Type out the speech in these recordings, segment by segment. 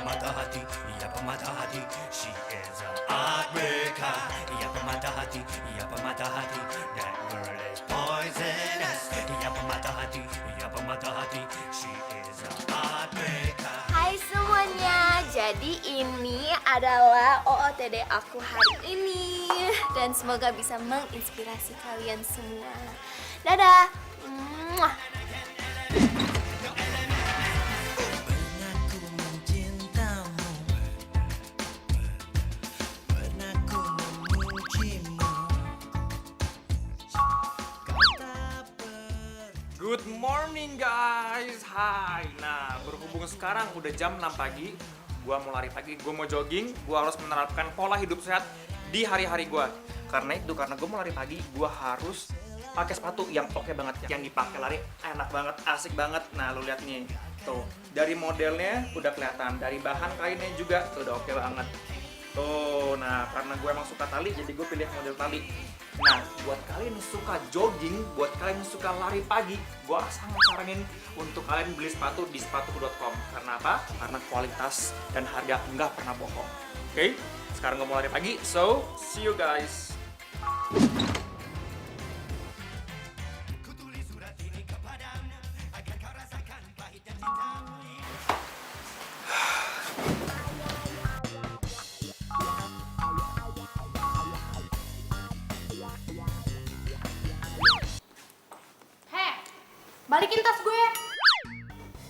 pemata hati, ia pemata hati. She is a heartbreaker. Ia pemata hati, ia pemata hati. That girl is poisonous. Ia pemata hati, ia pemata hati. She is a heartbreaker. Hai semuanya, jadi ini adalah OOTD aku hari ini. Dan semoga bisa menginspirasi kalian semua. Dadah. Mwah. Good morning guys, hai. Nah, berhubung sekarang udah jam 6 pagi, gua mau lari pagi, gua mau jogging, gua harus menerapkan pola hidup sehat di hari-hari gua. Karena gua mau lari pagi, gua harus pakai sepatu yang oke banget, yang dipakai lari enak banget, asik banget. Nah, lu lihat nih, tuh dari modelnya udah kelihatan, dari bahan kainnya juga tuh udah oke banget. Tuh, nah karena gue emang suka tali, jadi gue pilih model tali. Nah, buat kalian yang suka jogging, buat kalian yang suka lari pagi, gue sangat saranin untuk kalian beli sepatu di sepatuku.com. Karena apa? Karena kualitas dan harga nggak pernah bohong. Oke? Sekarang gue mau lari pagi, so see you guys. Balikin tas gue.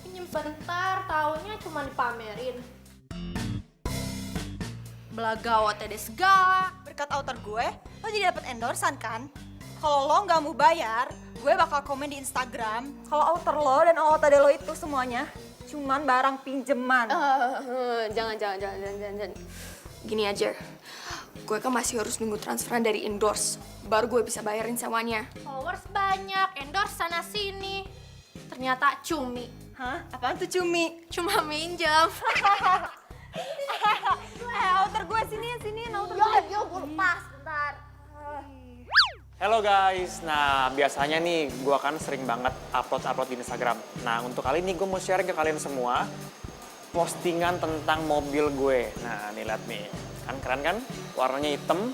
Pinjem bentar, taunya cuma dipamerin. Belaga OTD segala. Berkat outer gue, lo jadi dapet endorsan kan? Kalau lo nggak mau bayar, gue bakal komen di Instagram kalau outer lo dan OOTD lo itu semuanya cuman barang pinjeman. Jangan. Gini aja, gue kan masih harus nunggu transferan dari endorse, baru gue bisa bayarin semuanya. Followers banyak, endorse sana sini, ternyata cumi. Hah? Apaan tuh cumi? Cuma minjem. Outer gue sini, outer gue. Yo, gue lepas bentar. Hello guys, nah biasanya nih gue kan sering banget upload di Instagram. Nah untuk kali ini gue mau share ke kalian semua postingan tentang mobil gue. Nah nih lihat nih, kan keren kan? Warnanya hitam,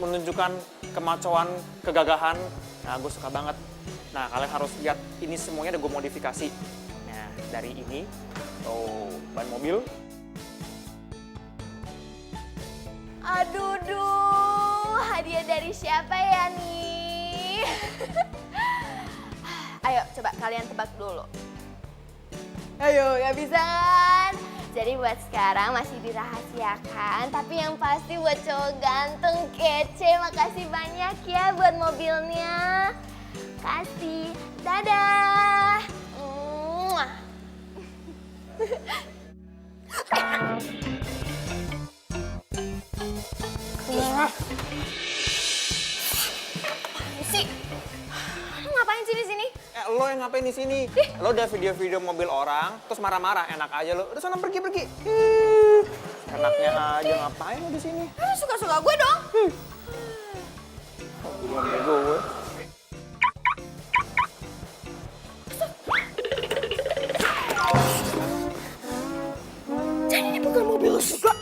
menunjukkan kemacoan, kegagahan. Nah gue suka banget. Nah kalian harus lihat, ini semuanya udah gue modifikasi. Nah dari ini, oh ban mobil. Aduh, hadiah dari siapa ya nih? Ayo, coba kalian tebak dulu. Ayo, ya bisa kan? Jadi buat sekarang masih dirahasiakan, tapi yang pasti buat cowok ganteng, kece, makasih banyak ya buat mobilnya. Kasih, dadah. Mwah. Sih, lu ngapain sih di sini? Lo yang ngapain di sini? Lo udah video-video mobil orang, terus marah-marah, enak aja lo. Udah sana pergi. Enaknya aja, ngapain lo di sini? Lu suka-suka gue dong. Mobil gue. Jadi ini bukan mobil lu juga.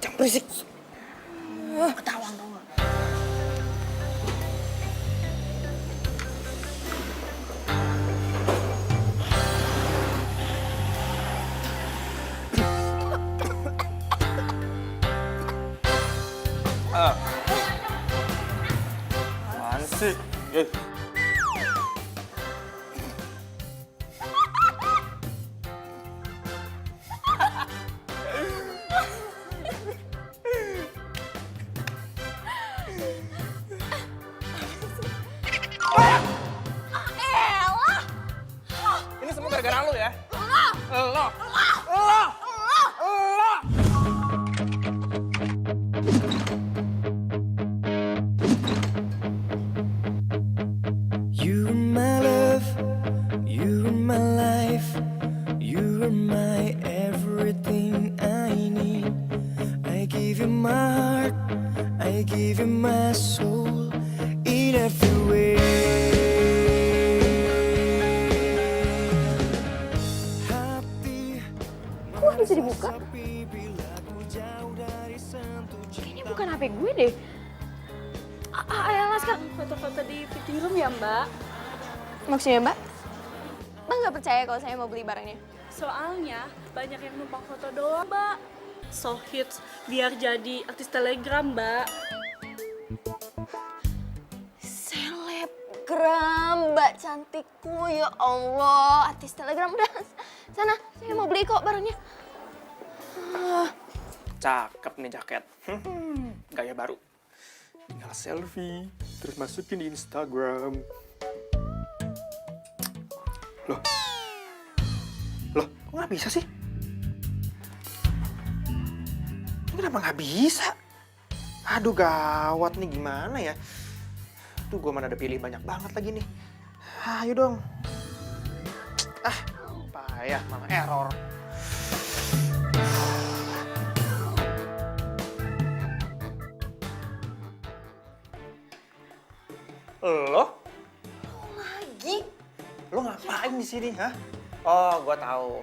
Jangan berisik. Ketawang dong. Apaan sih? Ini semua gara-gara lo ya? Lo. You are my love, you are my life, you are my everything I need. I give you my heart, I give you my soul in every way. Hati HP gue deh. Ayolah sekarang. Foto-foto di fitting room ya, Mbak? Maksudnya Mbak? Mbak nggak percaya kalau saya mau beli barangnya? Soalnya banyak yang numpang foto doang, Mbak. So hits biar jadi artis telegram, Mbak. Selebgram, Mbak cantikku, ya Allah. Artis telegram, udah sana, saya mau beli kok barangnya. Cakep nih jaket. Gaya baru. Tinggal selfie, terus masukin di Instagram. Loh, kok nggak bisa sih? Ini kenapa nggak bisa? Aduh gawat nih, gimana ya? Tuh gue mana ada pilih banyak banget lagi nih. Ayo dong. Payah, malah error. Lo? Lagi? Lo ngapain di sini, hah? Oh, gue tahu.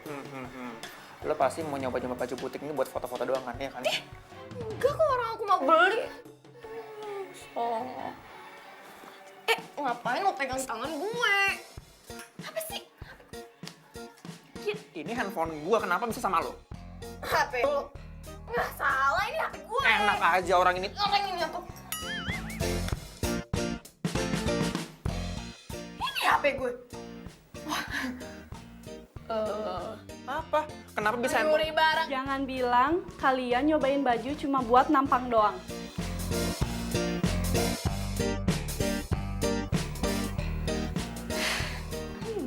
Lo pasti mau nyoba-nyoba baju butik ini buat foto-foto doang kan, ya kan? Enggak kok, orang aku mau beli. Oh. Ngapain lo pegang tangan gue? Apa sih? Ini handphone gue, kenapa bisa sama lo? HP lo? Nggak salah, ini HP gue. Enak aja orang ini. Orang ini aku. Ini HP gue. Apa? Kenapa bisa handphone? Curi barang. Jangan bilang kalian nyobain baju cuma buat nampang doang.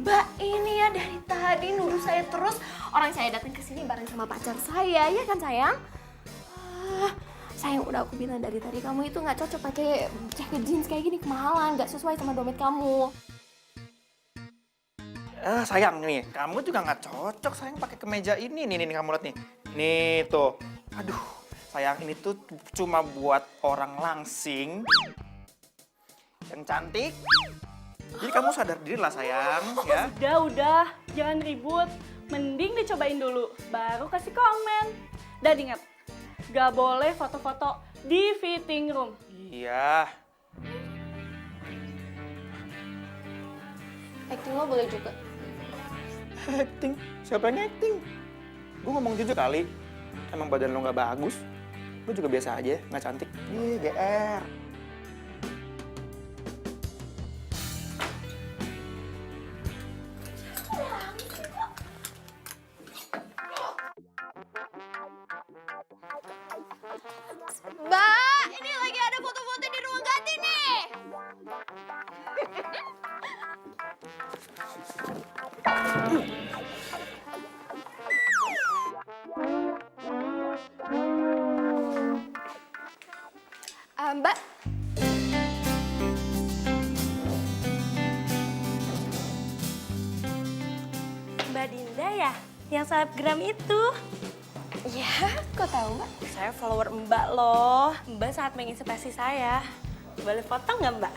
Mbak ini ya dari tadi nuduh saya terus. Orang saya datang ke sini bareng sama pacar saya, ya kan sayang? Sayang, udah aku bilang dari tadi kamu itu nggak cocok pakai jaket jeans kayak gini, kemahalan, nggak sesuai sama dompet kamu. Sayang nih, kamu juga nggak cocok sayang pakai kemeja ini. Nih kamu lihat nih. Nih tuh. Aduh, sayang ini tuh cuma buat orang langsing yang cantik. Jadi kamu sadar diri lah sayang, ya. Udah, jangan ribut. Mending dicobain dulu, baru kasih komen. Dan ingat, gak boleh foto-foto di fitting room. Iya. Acting lo boleh juga. Acting? Siapa yang acting? Gue ngomong jujur kali. Emang badan lo nggak bagus. Lo juga biasa aja, nggak cantik. Ih, GR. Mbak, ini lagi ada foto-foto di ruang ganti nih. Mbak. Mbak Dinda ya? Yang selebgram itu? Iya, kok tahu Mbak? Saya follower Mbak loh. Mbak sangat menginspirasi saya. Boleh foto nggak Mbak?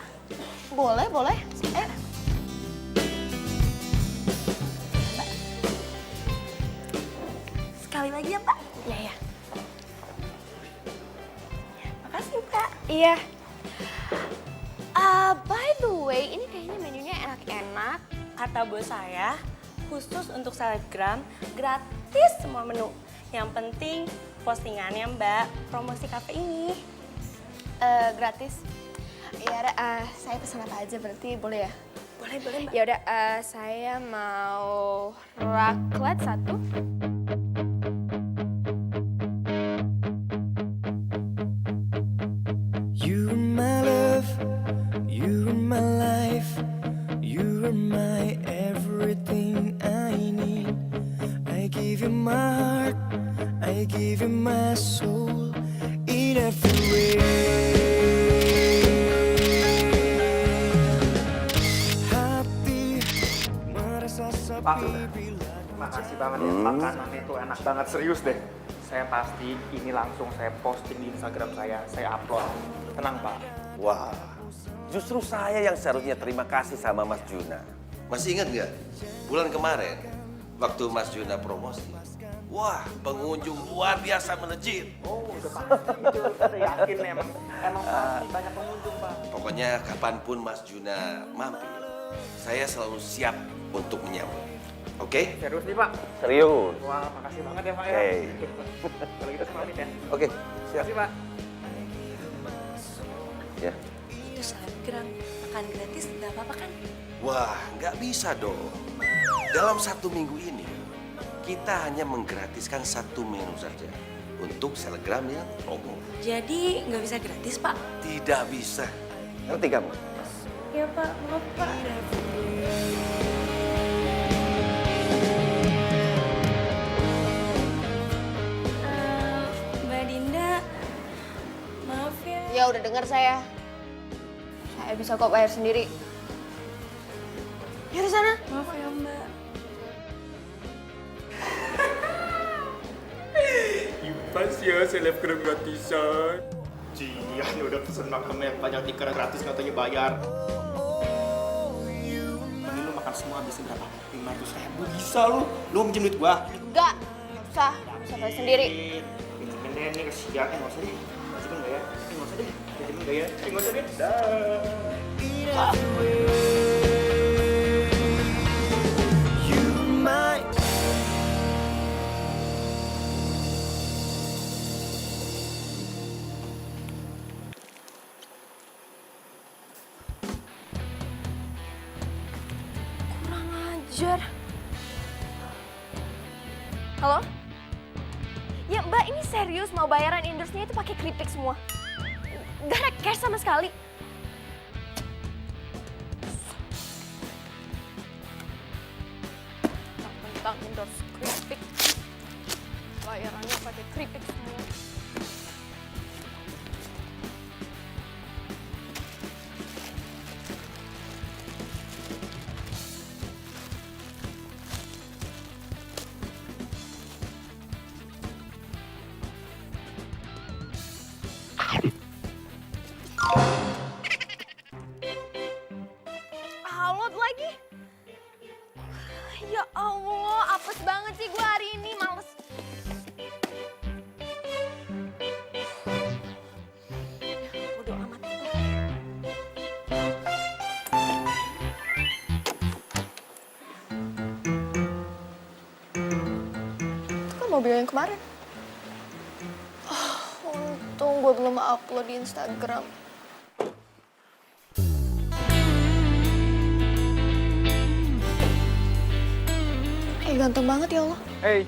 Boleh, boleh. Mbak. Sekali lagi ya Mbak? Iya, ya. Makasih Mbak. Iya. By the way, ini kayaknya menunya enak-enak. Kata bos saya, khusus untuk selebgram, gratis semua menu. Yang penting postingannya Mbak, promosi kafe ini. Gratis. Ya udah, saya pesan apa aja berarti boleh ya? Boleh Mbak. Ya udah, saya mau raclette 1. You are my love, you are my life, you are my everything I need. I give you my heart, I give you my soul in every way. Hati merasa sepi bila Makasih banget ya, makanan itu enak banget, serius deh. Saya pasti ini langsung saya posting di Instagram saya upload. Tenang Pak. Wah, justru saya yang seharusnya terima kasih sama Mas Juna. Masih ingat nggak? Bulan kemarin, waktu Mas Juna promosi, Wah, pengunjung luar biasa melejit. Oh, udah pasti itu. Saya yakin emang pasti banyak pengunjung, Pak. Pokoknya kapanpun Mas Juna mampir, saya selalu siap untuk menyambut. Oke? Serius nih, Pak? Serius. Wah, makasih banget ya, Pak ya. Oke. Kalau gitu semangat ya. Oke, siap. Makasih, Pak. Ya. Itu selebgram, makan gratis nggak apa-apa kan? Wah, nggak bisa dong. Dalam 1 minggu ini, kita hanya menggratiskan 1 menu saja untuk selebgram yang promo. Jadi nggak bisa gratis, Pak? Tidak bisa. Ngerti kamu? Iya, Pak. Maaf, Pak. Mbak Dinda, maaf ya. Ya udah dengar saya. Saya bisa kok bayar sendiri. Yaudah sana. Maaf ya, Mbak. Pas ya selebgram gratisan. Cian udah pesen makanan yang banyak tiket gratis katanya bayar. Ini lu makan semua habis berapa? 500.000 bisa lu. Lu minjem duit gua. Enggak, usah. Bisa bayar sendiri. Pinjemin deh nih kesian. Nggak usah deh. Pinjemin nggak ya? Nggak usah deh. Pinjemin nggak ya? Nggak usah deh. Dah. You might. Kurang ajar. Halo? Ya Mbak, ini serius mau bayaran endorse-nya itu pakai keripik semua. Gak ada cash sama sekali. Tentang endorse keripik. Bayarannya pakai keripik semua. Alot lagi. Ya Allah, apes banget sih gue hari ini, males. Bodo amat. Itu kan mobil yang kemarin. Untung gue belum upload di Instagram. Ganteng banget ya Allah. Hey,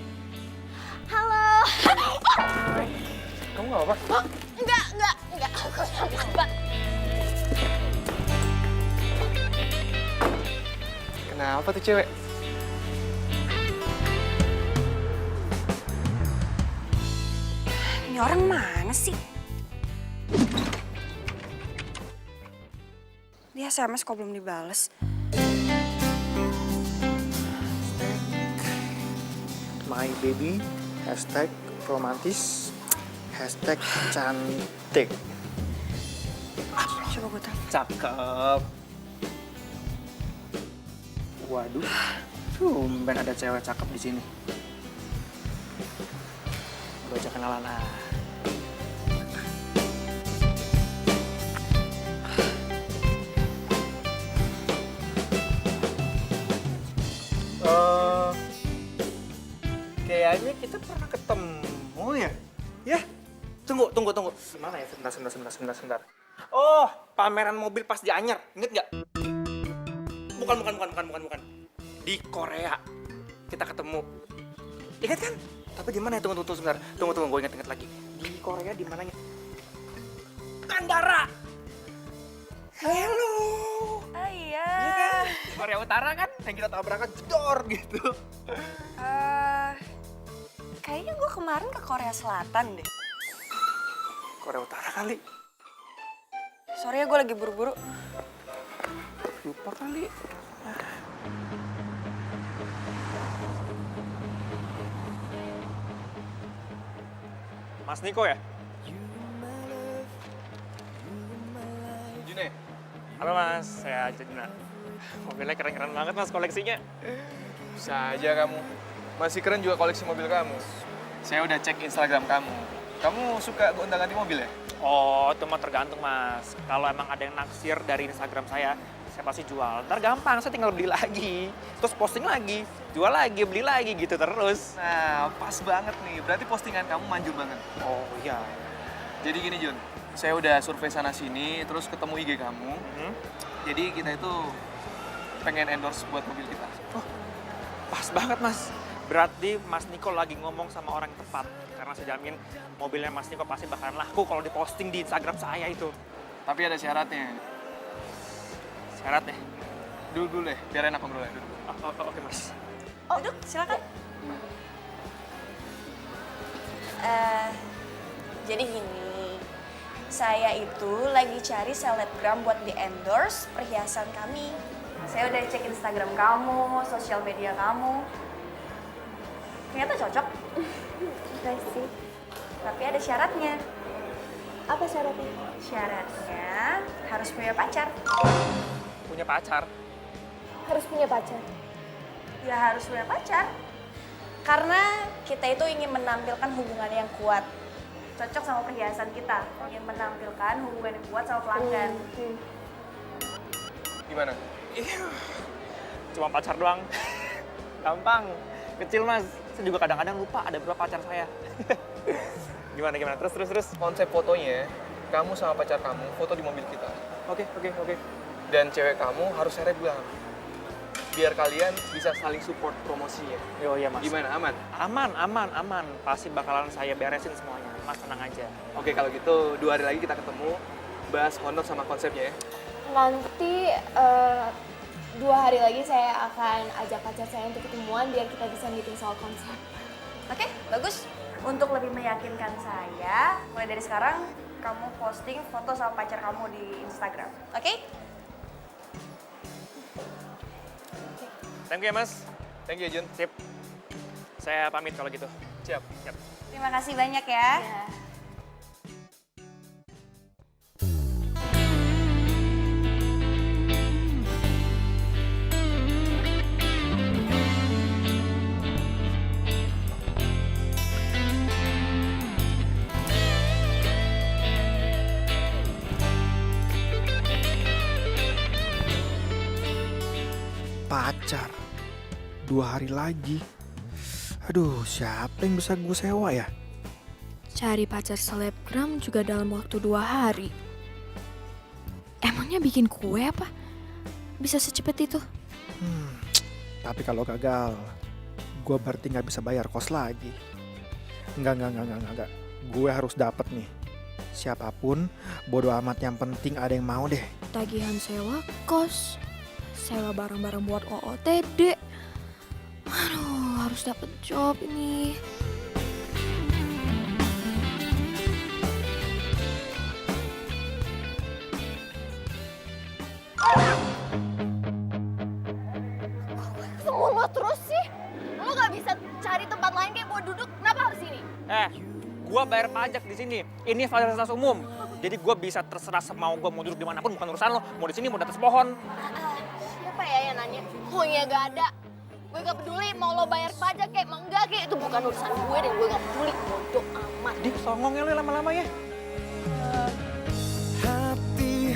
Halo. kamu nggak apa-apa? Oh, enggak. Aku apa. Kenapa tuh cewek? Ini orang mana sih? Dia SMS kok belum dibales. My baby, hashtag romantis, hashtag cantik. Coba gue telepon. Cakep. Waduh, tumben ada cewek cakep di sini. Gue ajak kenalan ah. Kayaknya kita pernah ketemu ya? Ya? Tunggu. Gimana ya? Sebentar. Oh, pameran mobil pas di Anyar. Ingat nggak? Bukan. Di Korea. Kita ketemu. Ingat kan? Tapi di mana ya? Tunggu sebentar. Tunggu. Gue ingat lagi. Di Korea di mananya? Bandara. Hello. Oh iya. Iya kan? Di Korea Utara kan? Yang kita tabrakan jedor gitu. Kayaknya gue kemarin ke Korea Selatan deh. Korea Utara kali. Sorry ya, gue lagi buru-buru. Lupa kali. Mas Niko ya? June. Halo Mas, saya Juna. Mobilnya keren-keren banget Mas koleksinya. Bisa aja kamu. Masih keren juga koleksi mobil kamu. Saya udah cek Instagram kamu. Kamu suka gonta-ganti mobil ya? Oh, itu mah tergantung mas. Kalau emang ada yang naksir dari Instagram saya pasti jual. Ntar gampang, saya tinggal beli lagi. Terus posting lagi, jual lagi, beli lagi gitu terus. Nah, pas banget nih. Berarti postingan kamu manjur banget. Oh iya. Jadi gini Jun, saya udah survei sana-sini, terus ketemu IG kamu. Jadi kita itu pengen endorse buat mobil kita. Oh, pas banget mas. Berarti Mas Niko lagi ngomong sama orang yang tepat. Karena saya jamin mobilnya Mas Niko pasti bakalan laku kalau diposting di Instagram saya itu. Tapi ada syaratnya. Syaratnya? Duduk dulu deh, biar enak ngobrolnya. Duduk. Oke mas. Duduk, silakan. Jadi gini, saya itu lagi cari selebgram buat di-endorse perhiasan kami. Saya udah cek Instagram kamu, sosial media kamu. Ternyata cocok. Kasih. Tapi ada syaratnya. Apa syaratnya? Syaratnya harus punya pacar. Punya pacar? Harus punya pacar. Ya harus punya pacar. Karena kita itu ingin menampilkan hubungan yang kuat. Cocok sama perhiasan kita. Ingin menampilkan hubungan yang kuat sama pelanggan. Gimana? Cuma pacar doang. Gampang. Kecil mas. Saya juga kadang-kadang lupa ada berapa pacar saya. Gimana? Terus. Konsep fotonya, kamu sama pacar kamu foto di mobil kita. Oke. Dan cewek kamu harus selebgram. Biar kalian bisa saling support promosinya. Yo iya mas. Gimana, aman? Aman. Pasti bakalan saya beresin semuanya. Mas tenang aja. Oke, kalau gitu 2 hari lagi kita ketemu, bahas honor sama konsepnya ya. Nanti 2 hari lagi saya akan ajak pacar saya untuk ketemuan biar kita bisa meeting soal konsep. Oke, bagus. Untuk lebih meyakinkan saya, mulai dari sekarang kamu posting foto sama pacar kamu di Instagram. Oke? Thank you ya mas. Thank you, Jun. Sip. Saya pamit kalau gitu. Siap. Terima kasih banyak ya. Pacar 2 hari lagi. Aduh, siapa yang bisa gue sewa ya? Cari pacar selebgram juga dalam waktu 2 hari. Emangnya bikin kue apa? Bisa secepat itu? Tapi kalau gagal, gue berarti nggak bisa bayar kos lagi. Enggak. Gue harus dapet nih. Siapapun, bodo amat, yang penting ada yang mau deh. Tagihan sewa kos, sewa barang-barang buat OOTD. Aduh, harus dapet job ini. Semua lo terus sih? Lo gak bisa cari tempat lain kayak buat duduk? Kenapa harus sini? Gua bayar pajak di sini. Ini fasilitas umum. Jadi gua bisa terserah semau gua mau duduk dimanapun, bukan urusan lo. Mau di sini, mau di atas pohon. Siapa ya yang nanya? Punya gak ada. Gue gak peduli mau lo bayar pajak kayak mau enggak kayak itu bukan urusan gue dan gue gak peduli. Bodoh amat. Di songong ya lo lama-lama ya. Hati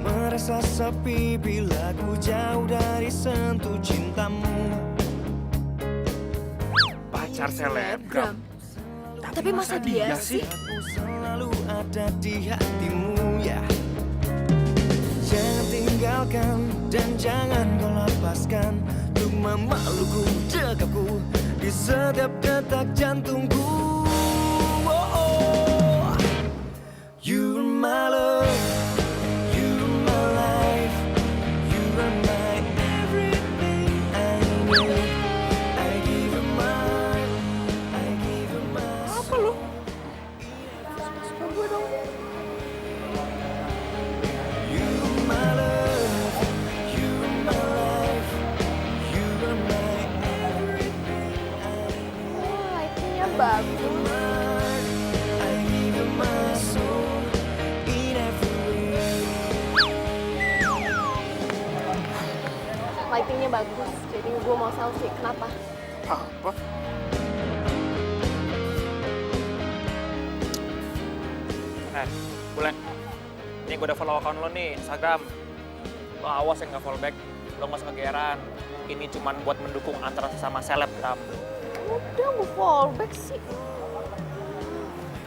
merasa sepi bila ku jauh dari sentuh cintamu. Pacar selebgram. Tapi masa dia sih? Aku selalu ada di hatimu ya. Jangan tinggalkan dan jangan kau lepaskan. Untuk memelukku, dekapku di setiap detak jantungku. You're my love, you're my life, you are my everything I need. I give you my heart, I give you my soul. Apa lo? You're my love, you're my life, you are my everything I need. Lightingnya bagus. I give you my soul in every way. Lightingnya bagus. Jadi gue mau selfie. Kenapa? Apa? Boleh. Ini gue udah follow account lo nih, Instagram. Lo awas yang nggak follow back, lo nggak usah kegeeran. Ini cuman buat mendukung antara sesama selebgram. Udah gue fallback sih.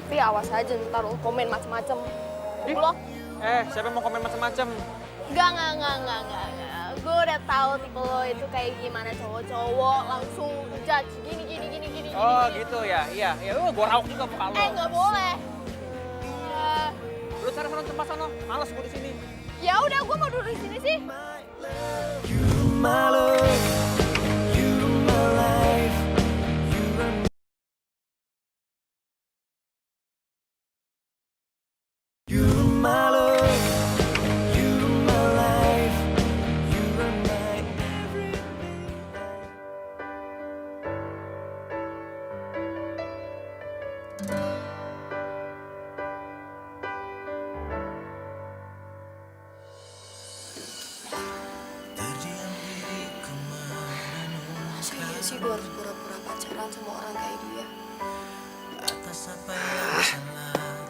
Tapi awas aja ntar lo komen macem-macem. Blok. Siapa yang mau komen macam-macam? Enggak. Gue udah tahu tipe lo itu kayak gimana, cowok-cowok langsung judge gini. Oh gitu ya, iya. Ya gue rauk juga muka lo. Nggak boleh. Lu cari sana tempat sana, males gue di sini. Ya udah, gue mau duduk di sini sih. You're my love, you're my life, you're my love, you're my life, you're my everything. Masa iya sih gue harus pura-pura pacaran sama orang kayak dia?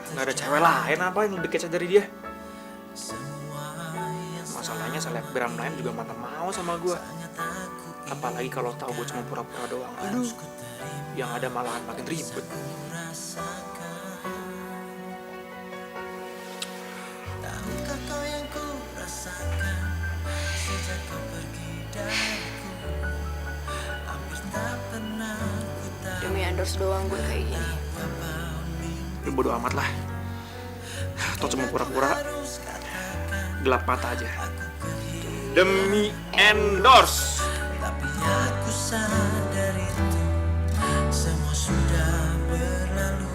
Nggak ada cewek lain apa yang lebih kece dari dia? Masalahnya selebgram lain juga mana mau sama gue. Apalagi kalau tahu gue cuma pura-pura doang. Aduh, yang ada malahan makin ribet. Demi endorse doang gue kayak gini. Ya bodo amat lah. Atau cuma pura-pura gelap mata aja. Demi endorse. Tapi aku sadar itu semua sudah berlalu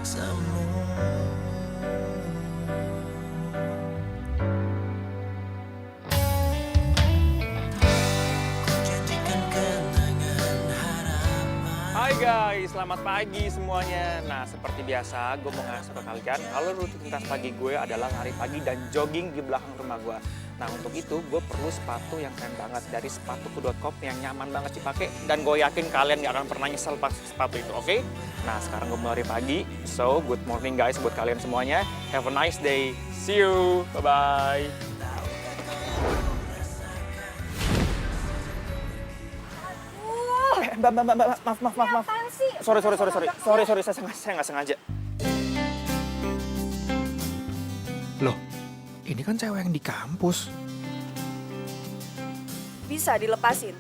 semua. Kujanjikan kenangan harapan. Hai guys, selamat pagi semuanya. Nah, seperti biasa, gue mau ngasih ke kalian kalau rutinitas pagi gue adalah lari pagi dan jogging di belakang rumah gue. Nah, untuk itu gue perlu sepatu yang keren banget dari sepatuku.com yang nyaman banget dipakai dan gue yakin kalian gak akan pernah nyesel pas sepatu itu, oke? Nah, sekarang gue mau lari pagi. So, good morning guys buat kalian semuanya. Have a nice day. See you. Bye-bye. Mbak, maaf. Sorry, saya nggak sengaja. Loh, ini kan cewek yang di kampus. Bisa dilepasin.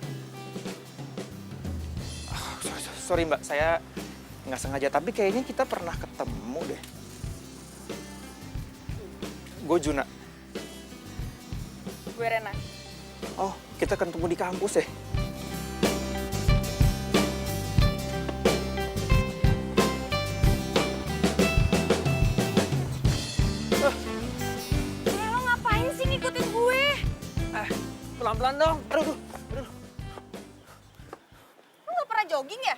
Sorry mbak, saya nggak sengaja. Tapi kayaknya kita pernah ketemu deh. Gue Juna. Gue Rena. Oh, kita ketemu di kampus ya? Lo ngapain sih ngikutin gue? Pelan-pelan dong. Aduh. Lo gak pernah jogging ya?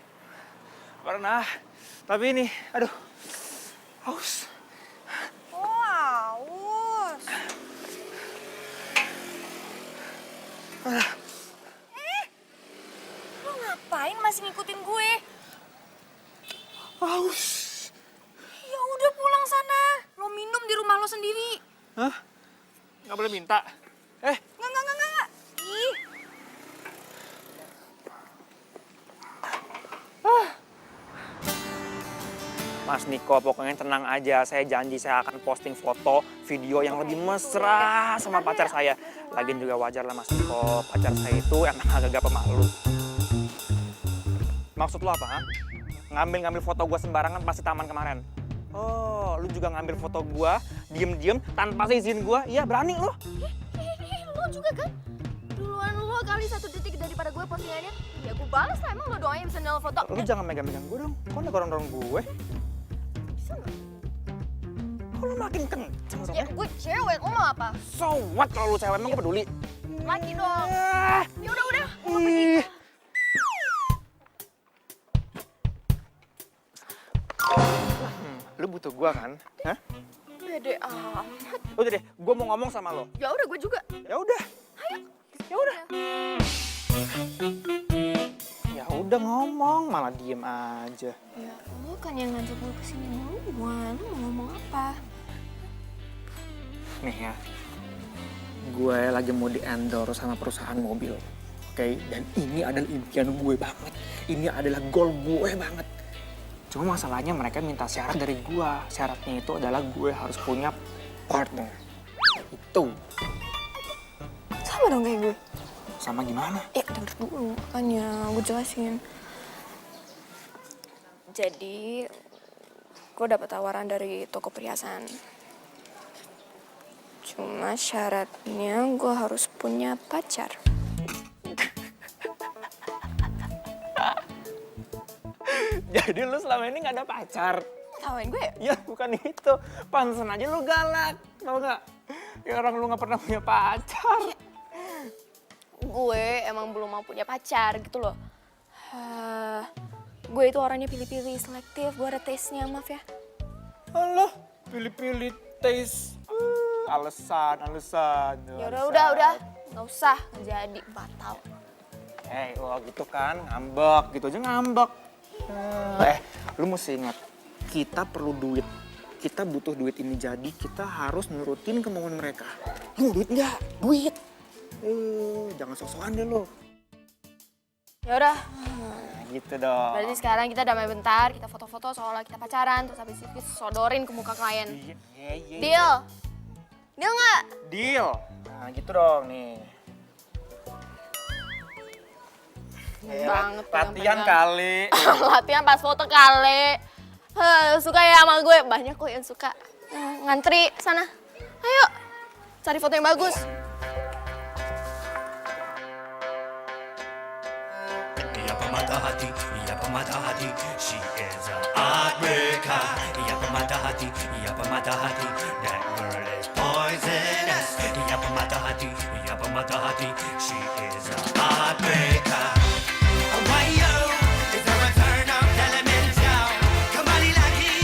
Pernah. Tapi ini, aduh. Haus. Oh, haus. Lo ngapain masih ngikutin gue? Haus. Ya udah pulang sana. Lo minum di rumah lo sendiri. Hah? Nggak boleh minta? Nggak. Ih. Mas Niko, pokoknya tenang aja. Saya janji saya akan posting foto, video yang lebih mesra sama pacar saya. Lagian juga wajar lah Mas Niko, pacar saya itu emang agak pemalu. Maksud lo apa, ha? Ngambil foto gue sembarangan pas di taman kemarin. Oh, lu juga ngambil foto gue, diem-diem, tanpa izin gue. Iya, berani lo. Lo juga kan? Duluan lo kali 1 detik daripada gue postingannya. Ya gue balas lah, emang lo doang yang bisa nol foto. Lu jangan megang-megang gue dong. Kok dorong-dorong gue? Bisa nggak? Kok lu makin kenceng Ya dong? gue cewek, lo mau apa? So what kalau lu cewek, emang gue peduli? Lagi dong. Ya udah, gue mau pergi. Ih. Lu butuh gua kan? Hah? Pede amat. Udah deh, gua mau ngomong sama lo. Ya udah, gue juga. Ya udah. Ayo. Ya udah. Ya udah, udah ngomong malah diem aja. Ya, lu kan yang ngajak gue kesini duluan. Lu mau ngomong apa? Nih ya, gue lagi mau di-endorse sama perusahaan mobil. Oke, dan ini adalah impian gue banget. Ini adalah goal gue banget. Cuma masalahnya mereka minta syarat dari gue. Syaratnya itu adalah gue harus punya partner. Itu. Sama dong kayak gue. Sama gimana? Denger dulu, makanya gue jelasin. Jadi, gue dapet tawaran dari toko perhiasan. Cuma syaratnya gue harus punya pacar. Jadi lu selama ini gak ada pacar? Tawain gue ya? Ya bukan itu, pantesan aja lu galak, tau gak? Ya orang lu gak pernah punya pacar. Gue emang belum mau punya pacar gitu loh. Gue itu orangnya pilih-pilih, selektif, gue ada taste-nya, maaf ya. Alah, pilih-pilih taste. Alasan. Ya udah, nggak usah, nggak jadi, batal. Lo gitu kan, ngambek, gitu aja ngambek. Lu mesti ingat, kita perlu duit. Kita butuh duit ini, jadi kita harus nurutin kemauan mereka. Lu mau duit nggak? Duit. Jangan sok-sokan deh lo. Ya udah. Gitu dong. Berarti sekarang kita damai bentar, kita foto-foto seolah kita pacaran, terus habis itu kita sodorin ke muka klien. Iya. Deal? Deal nggak? Deal. Nah gitu dong nih. Banget Latihan kali. Latihan pas foto kali. Suka ya sama gue, banyak kok yang suka. Ngantri sana. Ayo, cari foto yang bagus. Ia pemata hati, she is a heartbreaker. Ia pemata hati, that girl is poisonous. Ia pemata hati, she is a heartbreaker. Why yo? Is there a turn up elemental? Kembali lagi,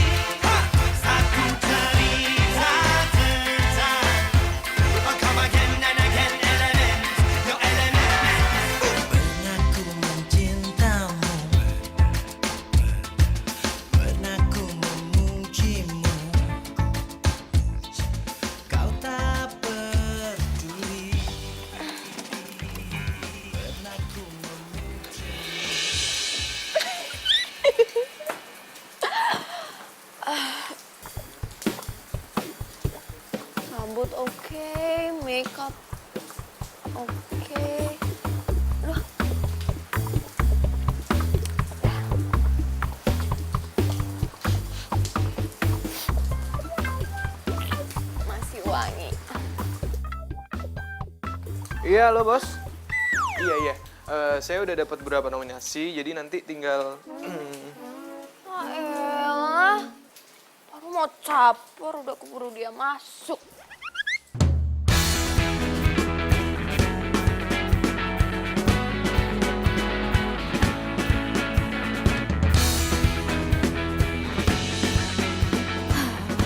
satu cerita tentang come again and again element, no element. Pernah ku mencintamu, pernah ku memujimu, kau tak peduli. Pernah ku Rambut oke, makeup oke. Loh. Masih wangi. Iya, halo bos. Iya. Saya udah dapat beberapa nominasi, jadi nanti tinggal... Elah, baru mau caper udah keburu dia masuk.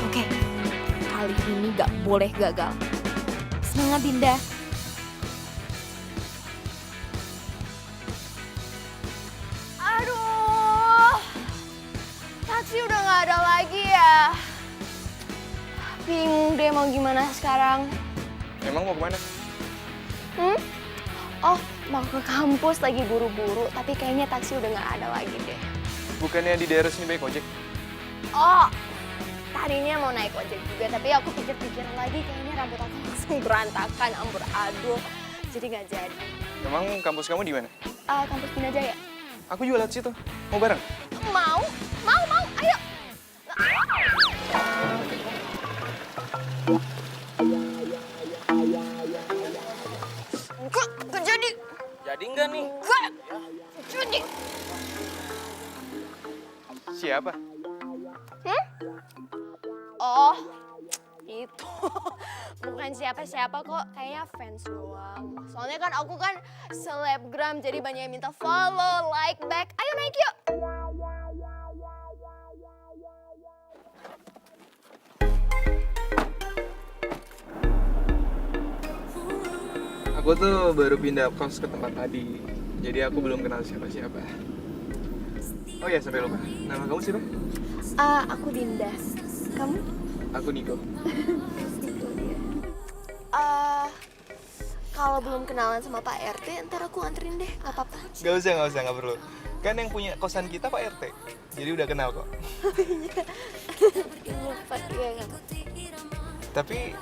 Oke, kali ini gak boleh gagal. Semangat Dinda. Aduh, taksi udah gak ada lagi ya. Bingung deh mau gimana sekarang. Emang mau kemana? Oh, mau ke kampus lagi buru-buru, tapi kayaknya taksi udah gak ada lagi deh. Bukannya di daerah sini baik ojek? Oh, tadinya mau naik ojek juga, tapi aku pikir-pikir lagi kayaknya rambut aku langsung berantakan, amburadul, jadi gak jadi. Emang kampus kamu di mana? Kampus Bina Jaya. Aku juga lihat situ. Mau bareng? Mau, ayo. Enggak jadi. Jadi enggak nih? Enggak jadi. Siapa? Oh, itu bukan siapa-siapa kok, kayaknya fans doang. Soalnya kan aku kan selebgram, jadi banyak yang minta follow, like back. Ayo naik yuk. Aku tuh baru pindah kos ke tempat tadi, jadi aku belum kenal siapa-siapa. Oh iya, sampai lupa. Nama kamu siapa? Aku Dinda. Kamu? Aku Niko. Kalau belum kenalan sama Pak RT, ntar aku anterin deh, gak apa-apa. Gak usah, gak perlu. Kan yang punya kosan kita Pak RT. Jadi udah kenal kok. Lupa, iya gak? Tapi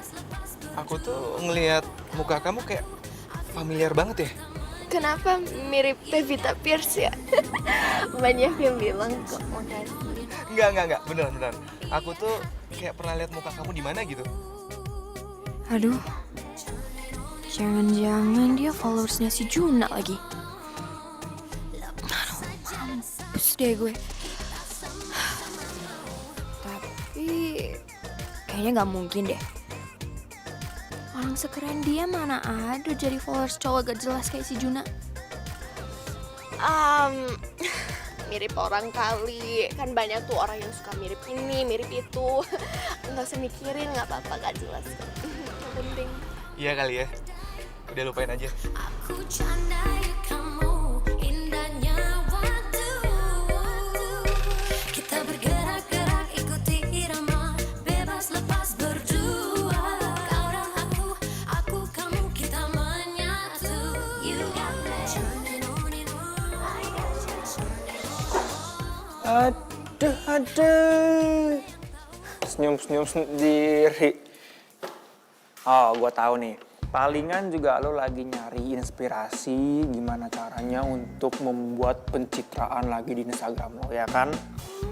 aku tuh ngelihat muka kamu kayak familiar banget ya. Kenapa mirip Pevita Pierce ya? Banyak yang bilang kok, makasih. Enggak, beneran. Aku tuh kayak pernah lihat muka kamu di mana gitu. Aduh, jangan-jangan dia followersnya si Juna lagi. Aduh, mampus deh gue. Tapi kayaknya nggak mungkin deh. Orang sekeren dia mana ada jadi followers cowok gak jelas kayak si Juna. Mirip orang kali, kan banyak tuh orang yang suka mirip ini, mirip itu. Nggak usah mikirin, nggak apa-apa, gak jelas. Gak penting. Iya kali ya. Udah lupain aja. Aku candai kamu, indahnya waktu. Kita bergerak-gerak ikuti irama, bebas lepas berdua. Kau dan aku kamu, kita menyatu. You got me. Aduh. Senyum sendiri. Oh, gue tahu nih. Palingan juga lo lagi nyari inspirasi gimana caranya untuk membuat pencitraan lagi di Instagram lo, ya kan?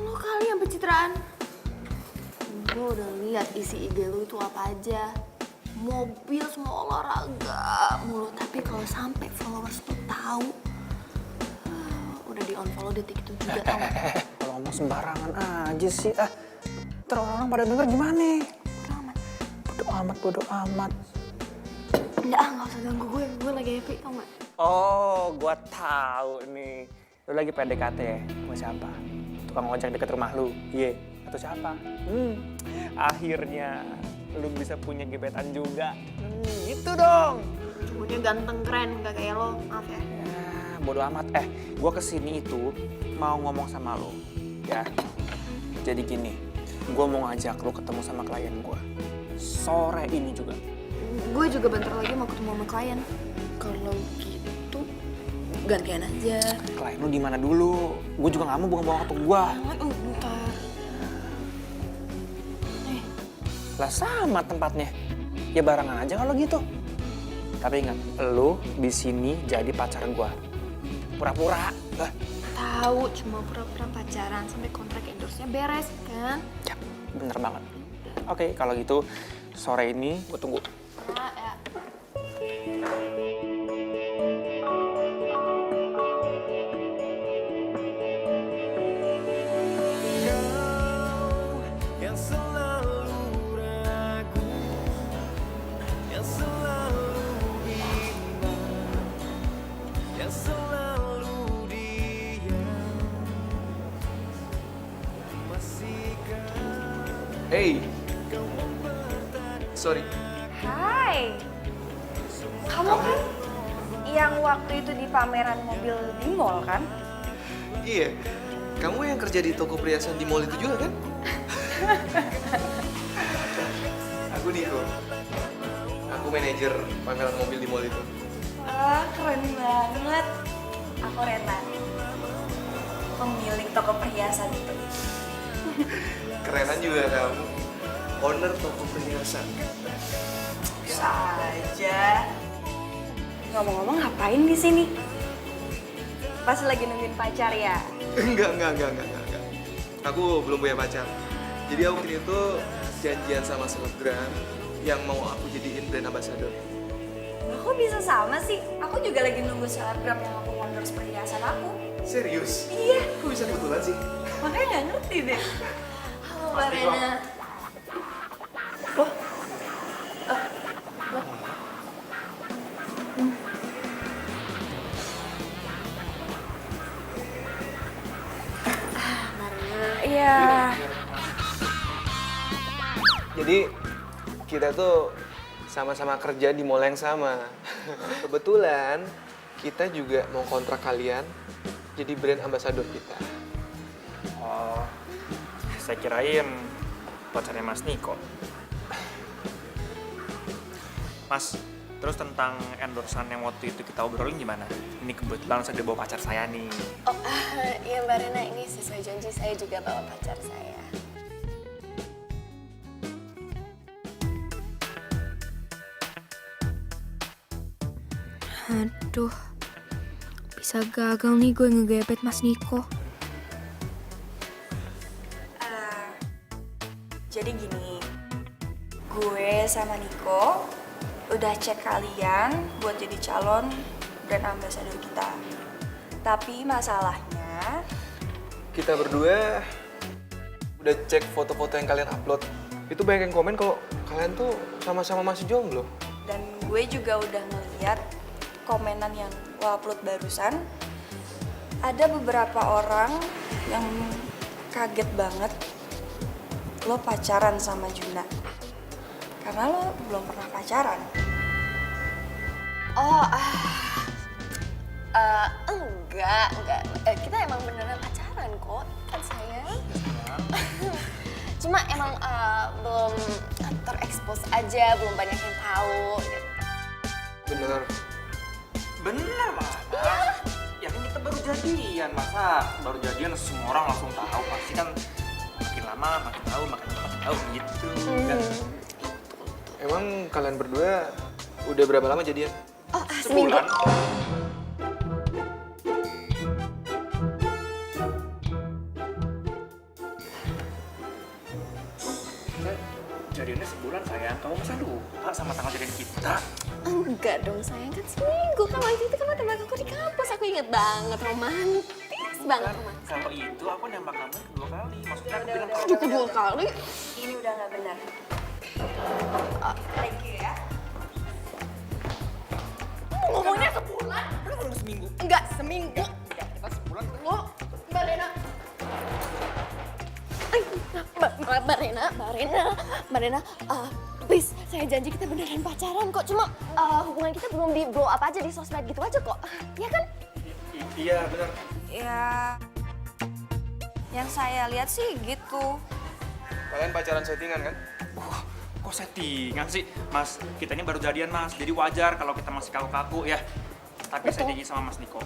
Lo kali yang pencitraan. Gue udah lihat isi IG lo itu apa aja. Mobil, semua olahraga mulu. Tapi kalau sampai followers lo tahu, udah di-unfollow detik itu juga tau gak? Kalau ngomong sembarangan aja sih. Ntar orang-orang pada denger gimana? Bodo amat. Nggak, nggak usah ganggu gue lagi happy, tau gak? Oh, gue tahu nih. Lu lagi PDKT ya? Sama siapa? Tukang ojek deket rumah lu? Iya. Atau siapa? Akhirnya lu bisa punya gebetan juga. Itu dong. Cowoknya ganteng, keren, gak kayak lo, maaf ya. Bodo amat. Gue kesini itu mau ngomong sama lo. Ya. Jadi gini, gue mau ngajak lo ketemu sama klien gue. Sore ini juga. Gue juga bentar lagi mau ketemu sama klien. Kalau gitu, gantian aja. Klien lu di mana dulu? Gue juga nggak mau buang-buang waktu gue. Bentar. Lah sama tempatnya. Ya barengan aja kalau gitu. Tapi ingat, lu di sini jadi pacar gue. Pura-pura. Tahu, cuma pura-pura pacaran sampai kontrak endorse-nya beres kan? Ya, bener banget. Oke, kalau gitu sore ini gue tunggu. Ya. Yang selalu ragu, yang selalu bimbang, yang selalu diam. Masihkah Hey. Sorry. Hai, kamu kan yang waktu itu di pameran mobil di mall kan? Iya. Kamu yang kerja di toko perhiasan di mall itu juga kan? Aku Niko. Aku manajer pameran mobil di mall itu. Keren banget. Aku Rena, pemilik toko perhiasan itu. Kerenan juga kamu. Owner toko perhiasan. Bisa aja. Ngomong-ngomong ngapain di sini? Pas lagi nungguin pacar ya? Enggak. Aku belum punya pacar. Jadi aku waktu itu janjian sama selebgram yang mau aku jadiin brand ambassador. Aku bisa sama sih. Aku juga lagi nunggu selebgram yang aku endorse perhiasan aku. Serius? Iya. Kok bisa kebetulan sih? Makanya nggak ngerti deh. Halo, Mbak Rena. Iya. Jadi kita tuh sama-sama kerja di mall yang sama. Kebetulan kita juga mau kontrak kalian jadi brand ambassador kita. Saya kirain pacarnya Mas Niko. Mas, terus tentang endorsan yang waktu itu kita obrolin gimana? Ini kebetulan saya udah bawa pacar saya nih. Oh, iya Mbak Rena, ini sesuai janji saya juga bawa pacar saya. Aduh, bisa gagal nih gue ngegebet Mas Niko. Jadi gini, gue sama Niko udah cek kalian buat jadi calon brand ambassador kita. Tapi masalahnya, Kita berdua udah cek foto-foto yang kalian upload. Itu banyak yang komen kalau kalian tuh sama-sama masih jomblo. dan gue juga udah ngeliat komenan yang lo upload barusan. Ada beberapa orang yang kaget banget lo pacaran sama Juna. Karena lo belum pernah pacaran. Oh, enggak. Kita emang beneran pacaran kok, kan sayang? Cuma emang belum terekspos aja, belum banyak yang tahu. Gitu. Bener. Bener, Mas. Ya kan kita baru jadian, masa baru jadian semua orang langsung tahu? Pasti kan makin lama makin tahu gitu. Kan? Emang kalian berdua udah berapa lama jadian? Oh, seminggu. Sebulan. Jadiannya sebulan sayang, kamu masa lupa sama tanggal jadian kita? Enggak dong sayang, kan seminggu. Kan waktu itu kan tembak aku di kampus, aku inget banget, romantis banget romantis. Kalau itu aku nembak kamu kedua kali, maksudnya aku bilang Aduh, kedua kali. Ini udah nggak benar. Thank you ya. Ngomongnya sebulan? Lu belum seminggu. Enggak, seminggu. Kita sebulan. Lo, Mbak Rena. Mbak Rena, please, saya janji kita beneran pacaran kok. Cuma hubungan kita belum di blow up aja di sosmed gitu aja kok. Iya kan? Iya benar. Ya, yang saya lihat sih gitu. Kalian pacaran settingan kan? Kok settingan sih? Mas, kita ini baru jadian Mas, jadi wajar kalau kita masih kaku-kaku ya. Tapi saya janji sama Mas Niko,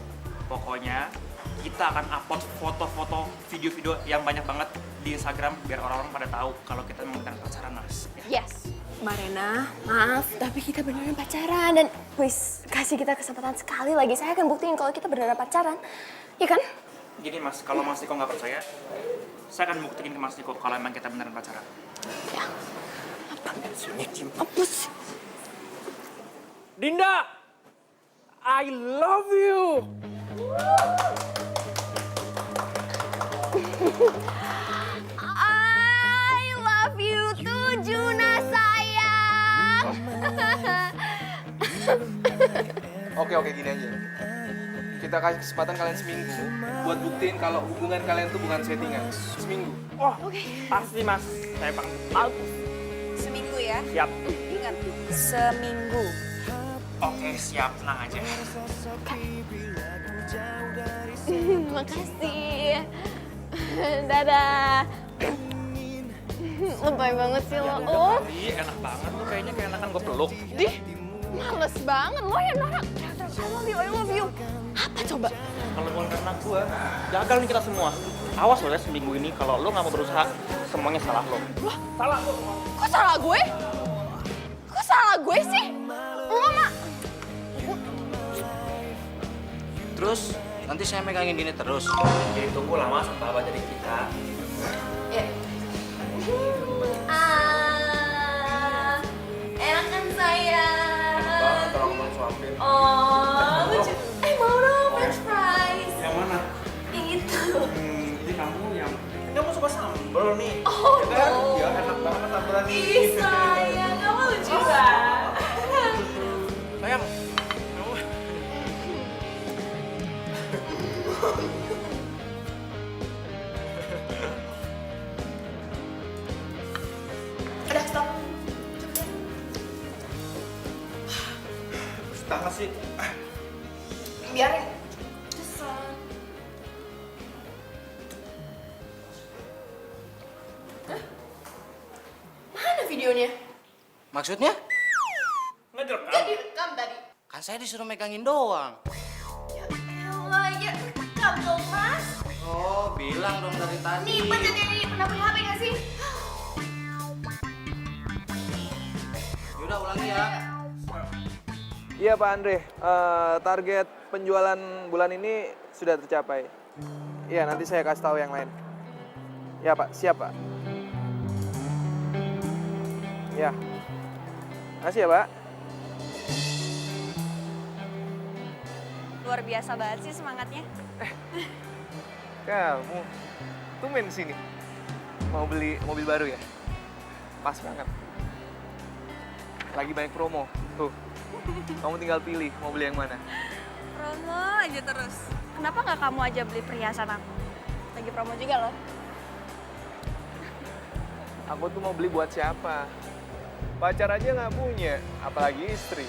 pokoknya kita akan upload foto-foto, video-video yang banyak banget di Instagram biar orang-orang pada tahu kalau kita memang beneran pacaran, Mas. Yes. Mbak Rena, maaf, tapi kita beneran pacaran. Dan please, kasih kita kesempatan sekali lagi. Saya akan buktiin kalau kita beneran pacaran. Iya kan? Gini Mas, kalau Mas Niko nggak percaya, saya akan buktiin ke Mas Niko kalau emang kita beneran pacaran. Ya. Apa sih? Dinda, I love you. I love you too, Juna sayang. Oke, gini aja. Kita kasih kesempatan kalian seminggu buat buktiin kalau hubungan kalian tuh bukan settingan. Seminggu. Oh, pasti Mas. Saya bang. Seminggu ya. Siap. Ingat, seminggu. Oke, siap. Tenang aja. Makasih. Dadah. Lebay banget sih lo. Oh, Enak banget tuh kayaknya keenakan gue peluk. dih. Males banget lo ya norak. I love you. Apa coba? Kalau bukan karena gue, gagal nih kita semua. Awas lo ya seminggu ini kalau lo nggak mau berusaha, semuanya salah lo. Wah, Salah lo. kok salah gue? Kok salah gue sih? Lo mak. Terus nanti saya megangin gini terus. Jadi tunggu lama sampai jadi kita. Enak kan sayang? Banget kalau ngomong suapin. Oh, lucu. Mau dong french fries. Yang mana? Yang itu. Ini kamu yang kamu suka sambal nih. Oh, ya kan? Ya enak banget sambalan ini. Ih, sayang. Kamu lucu banget. Sayang. Udah, stop. Banget sih. Biarin. Maksudnya? Nggak direkam. Jadi rekam tadi. Kan saya disuruh megangin doang. Elah, ya rekam dong, Mas. Oh, bilang dong dari tadi. Nih, pencet ini. Pernah punya HP nggak sih? Yaudah ulangi ya. Iya Pak Andre, target penjualan bulan ini sudah tercapai. Iya, nanti saya kasih tahu yang lain. Ya Pak, siap Pak. Ya, makasih ya Pak. Luar biasa banget sih semangatnya. Kamu tumben sini. Mau beli mobil baru ya? Pas banget. Lagi banyak promo, tuh. Kamu tinggal pilih mau beli yang mana. Promo aja terus. Kenapa nggak kamu aja beli perhiasan aku? Lagi promo juga loh. Aku tuh mau beli buat siapa? Pacar aja nggak punya, apalagi istri.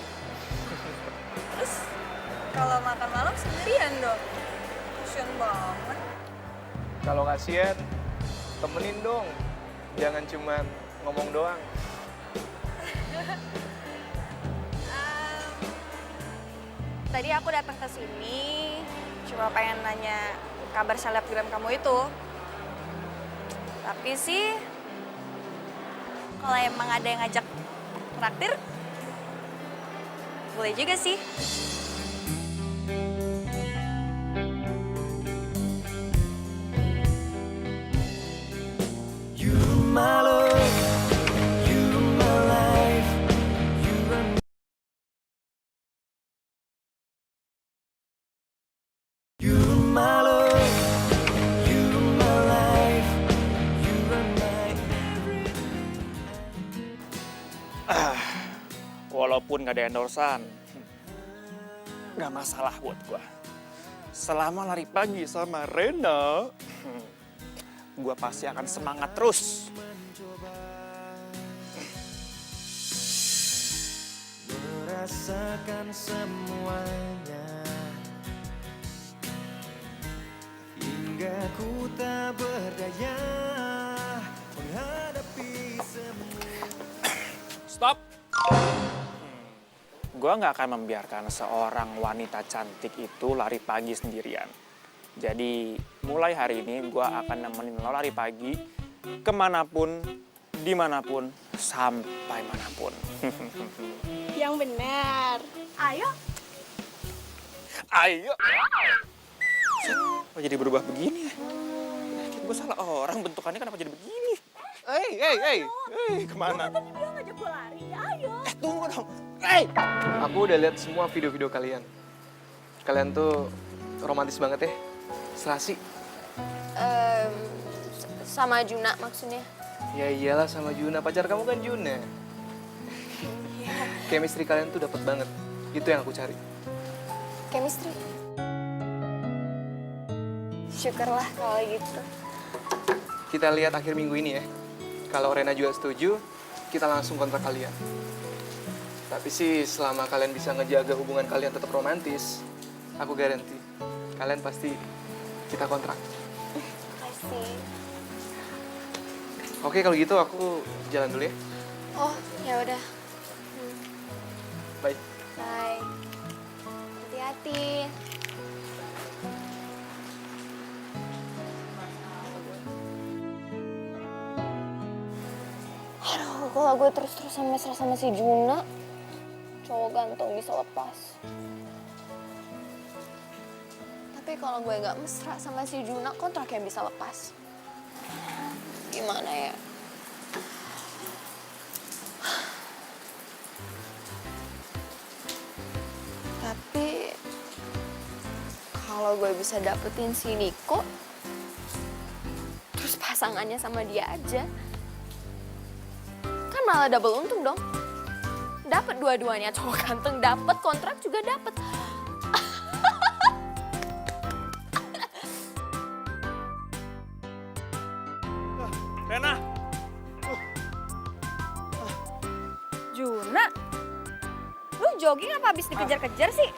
Terus kalau makan malam sendirian dong. Kasian banget. Kalau kasihan, temenin dong. Jangan cuman ngomong doang. Tadi aku datang ke sini cuma pengen nanya kabar selebgram kamu itu. Tapi sih kalau emang ada yang ngajak traktir, boleh juga sih. You my love, you my life, you are you my love, you my life, you are my Walaupun nggak ada endorsan, nggak masalah buat gua. Selama lari pagi sama Rena, gua pasti akan semangat terus. merasakan semuanya hingga ku tak berdaya menghadapi semua. Stop. Gua nggak akan membiarkan seorang wanita cantik itu lari pagi sendirian. Jadi mulai hari ini gua akan nemenin lo lari pagi kemanapun, dimanapun, sampai manapun. Yang benar. Ayo. Ayo. Kok jadi berubah begini ya? Gue salah orang, bentukannya kenapa jadi begini? Hei, kemana? Tadi bilang ngajak gue lari, ayo. Tunggu dong. Hei! Aku udah lihat semua video-video kalian. Kalian tuh romantis banget ya. Serasi. Sama Juna maksudnya. Ya iyalah sama Juna, pacar kamu kan Juna. Chemistry kalian tuh dapet banget. Itu yang aku cari. Chemistry. Syukurlah kalau gitu. Kita lihat akhir minggu ini ya. Kalau Rena juga setuju, kita langsung kontrak kalian. Tapi sih selama kalian bisa ngejaga hubungan kalian tetap romantis, aku garanti kalian pasti kita kontrak. Makasih. Oke kalau gitu aku jalan dulu ya. Oh, ya udah. Bye. Bye. Hati-hati. Aduh, kalau gue terus-terusan mesra sama si Juna, cowok ganteng bisa lepas. Tapi kalau gue gak mesra sama si Juna, kontraknya bisa lepas. Gimana ya? Tapi kalau gue bisa dapetin si Niko, terus pasangannya sama dia aja, kan malah double untung dong. Dapet dua-duanya, cowok ganteng dapet, kontrak juga dapet. Rena, Juna, lu jogging apa habis dikejar-kejar sih?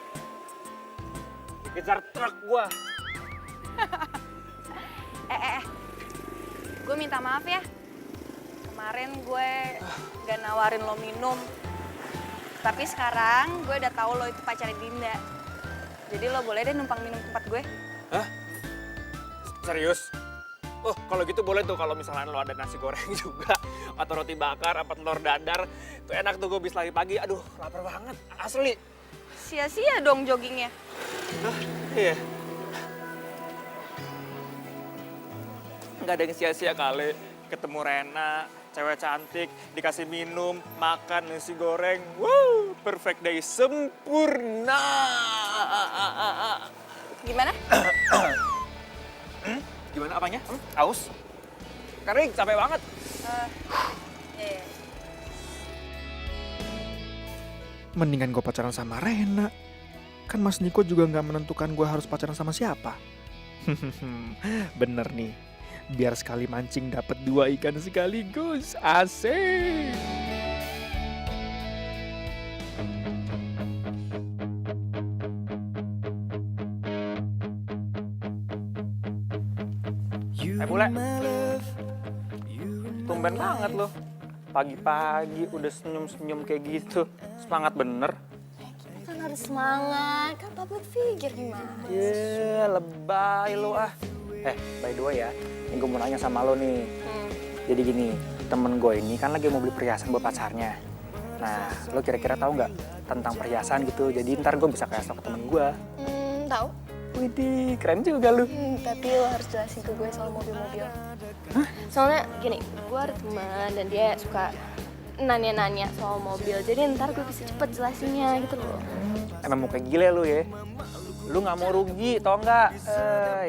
kejar truk gua. Gue minta maaf ya. kemarin gue gak nawarin lo minum. Tapi sekarang gue udah tahu lo itu pacarnya Dinda. Jadi lo boleh deh numpang minum tempat gue. Hah? Serius? Oh, kalau gitu boleh tuh kalau misalnya lo ada nasi goreng juga. Atau roti bakar, apa telur dadar. Tuh enak tuh gue bis lari pagi. Aduh, lapar banget. Asli. Sia-sia dong joggingnya. Hah? Iya. Nggak ada yang sia-sia kali. Ketemu Rena, cewek cantik, dikasih minum, makan nasi goreng. Wow, perfect day, sempurna. Gimana? Gimana apanya? Aus? Kering, capek banget. Iya. Mendingan gue pacaran sama Rena. Kan Mas Niko juga nggak menentukan gue harus pacaran sama siapa. Bener nih. Biar sekali mancing dapat 2 ikan sekaligus. Asik. Bule. Tumben banget lo. Pagi-pagi udah senyum-senyum kayak gitu. Semangat bener. Kan harus semangat, kan public figure gimana? Lebay lo ah. By the way ya, ini gue mau nanya sama lo nih. Jadi gini, temen gue ini kan lagi mau beli perhiasan buat pacarnya. Nah, lo kira-kira tahu nggak tentang perhiasan gitu? Jadi ntar gue bisa kasih tau ke temen gue. Tahu? Widih, keren juga lu. Tapi lo harus jelasin ke gue soal mobil-mobil. Soalnya gini, gue ada teman dan dia suka nanya-nanya soal mobil. Jadi ntar gue bisa cepet jelasinnya gitu loh. Emang mau kayak gile lu ya? Lu nggak mau rugi, tau nggak?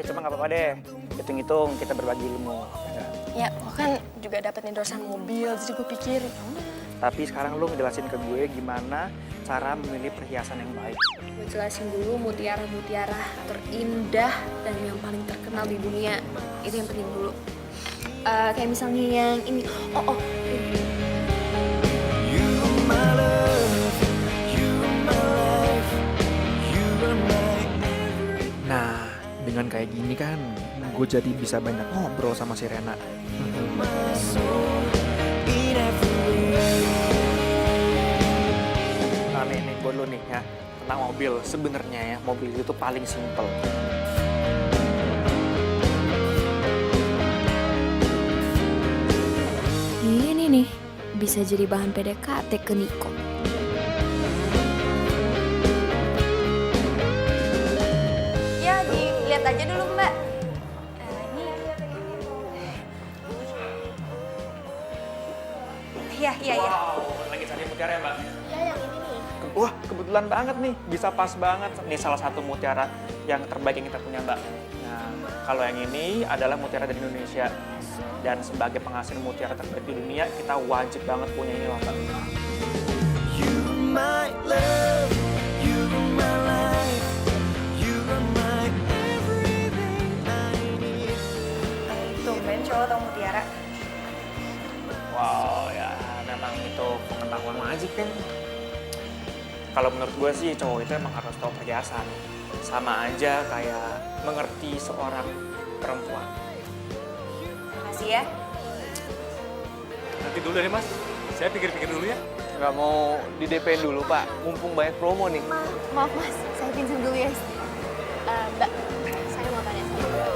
Cuma nggak apa-apa deh. Hitung-hitung kita berbagi ilmu. Ya, lo kan juga dapat endorsean mobil, jadi gue pikir. Tapi sekarang lu ngejelasin ke gue gimana cara memilih perhiasan yang baik. Gue jelasin dulu mutiara-mutiara terindah dan yang paling terkenal di dunia. Itu yang penting dulu. Kayak misalnya yang ini. Ini. Nah, dengan kayak gini kan gue jadi bisa banyak ngobrol sama si Rena. Nah nih gue dulu nih ya, tentang mobil. Sebenarnya ya, mobil itu tuh paling simple. Ini nih, bisa jadi bahan PDKT ke Niko. Ya, dilihat aja dulu Mbak. Iya. Wow, lagi cari mutiara ya Mbak? Ya, yang ini nih. Wah, kebetulan banget nih, bisa pas banget. Ini salah satu mutiara yang terbaik yang kita punya Mbak. Nah, kalau yang ini adalah mutiara dari Indonesia. Dan sebagai penghasil mutiara terbaik di dunia, kita wajib banget punya ini loh Mbak. Tumben cowok tau mutiara. Wow, ya memang itu pengetahuan wajib kan. Kalau menurut gue sih cowok itu emang harus tahu perhiasan. Sama aja kayak mengerti seorang perempuan. Makasih ya. Nanti dulu deh mas, saya pikir-pikir dulu ya. Nggak mau di DP dulu pak, mumpung banyak promo nih. Maaf mas, saya pinjam dulu ya. Mbak, saya mau tanya sama Mbak.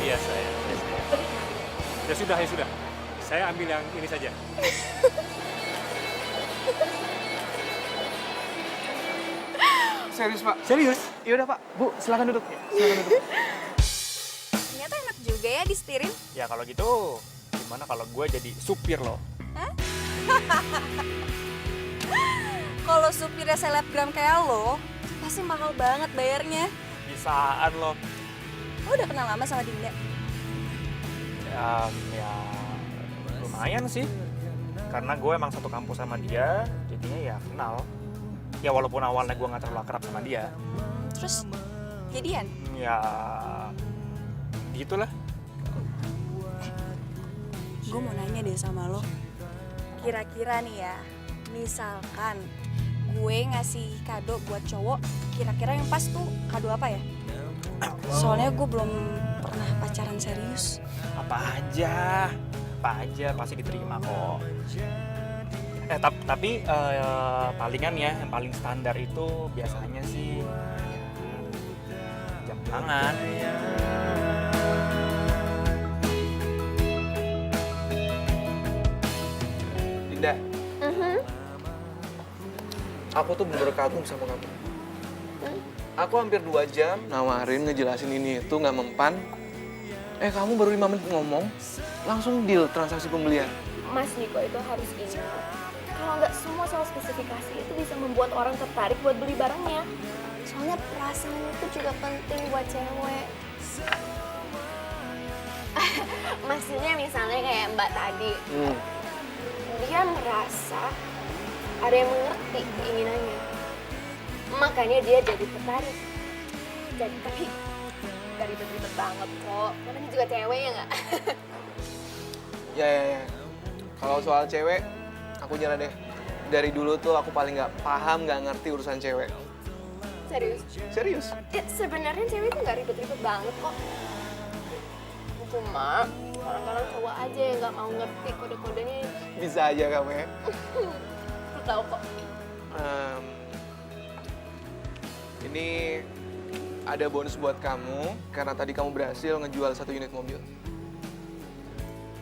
Iya saya. Ya sudah. Saya ambil yang ini saja. Serius pak? Serius? Yaudah pak, bu silakan duduk. Silakan duduk. Ternyata enak juga ya disetirin. Ya kalau gitu, gimana kalau gue jadi supir lo? Kalau supirnya selebgram kayak lo, pasti mahal banget bayarnya. Bisaan lo. Lo udah kenal lama sama Dinda? Ya lumayan sih. Karena gue emang satu kampus sama dia, jadinya ya kenal. Ya walaupun awalnya gue gak terlalu akrab sama dia. Terus jadian? Ya gitulah. Gue mau nanya deh sama lo. Kira-kira nih ya, misalkan gue ngasih kado buat cowok, kira-kira yang pas tuh kado apa ya? Soalnya gue belum pernah pacaran serius. Apa aja pasti diterima kok. Tapi palingan ya, yang paling standar itu biasanya sih jam tangan. Dinda, aku tuh bener-bener kagum sama kamu. Aku hampir 2 jam nawarin ngejelasin ini itu nggak mempan. Kamu baru 5 menit ngomong, langsung deal transaksi pembelian. Mas Niko itu harus ingat, kalau nggak semua soal spesifikasi itu bisa membuat orang tertarik buat beli barangnya. Soalnya perasaan itu juga penting buat cewek. Maksudnya misalnya kayak Mbak tadi, dia merasa ada yang mengerti keinginannya, makanya dia jadi tertarik. Tapi gak ribet-ribet banget kok, namanya juga cewek ya nggak? Ya. Kalau soal cewek, aku nyerah deh. Dari dulu tuh aku paling nggak paham, nggak ngerti urusan cewek. Serius? Ya, sebenarnya cewek itu nggak ribet-ribet banget kok. Cuma kadang-kadang cowok aja yang nggak mau ngerti kode-kodenya. Bisa aja kamu ya. Lu tahu kok. Ini ada bonus buat kamu karena tadi kamu berhasil ngejual 1 unit mobil.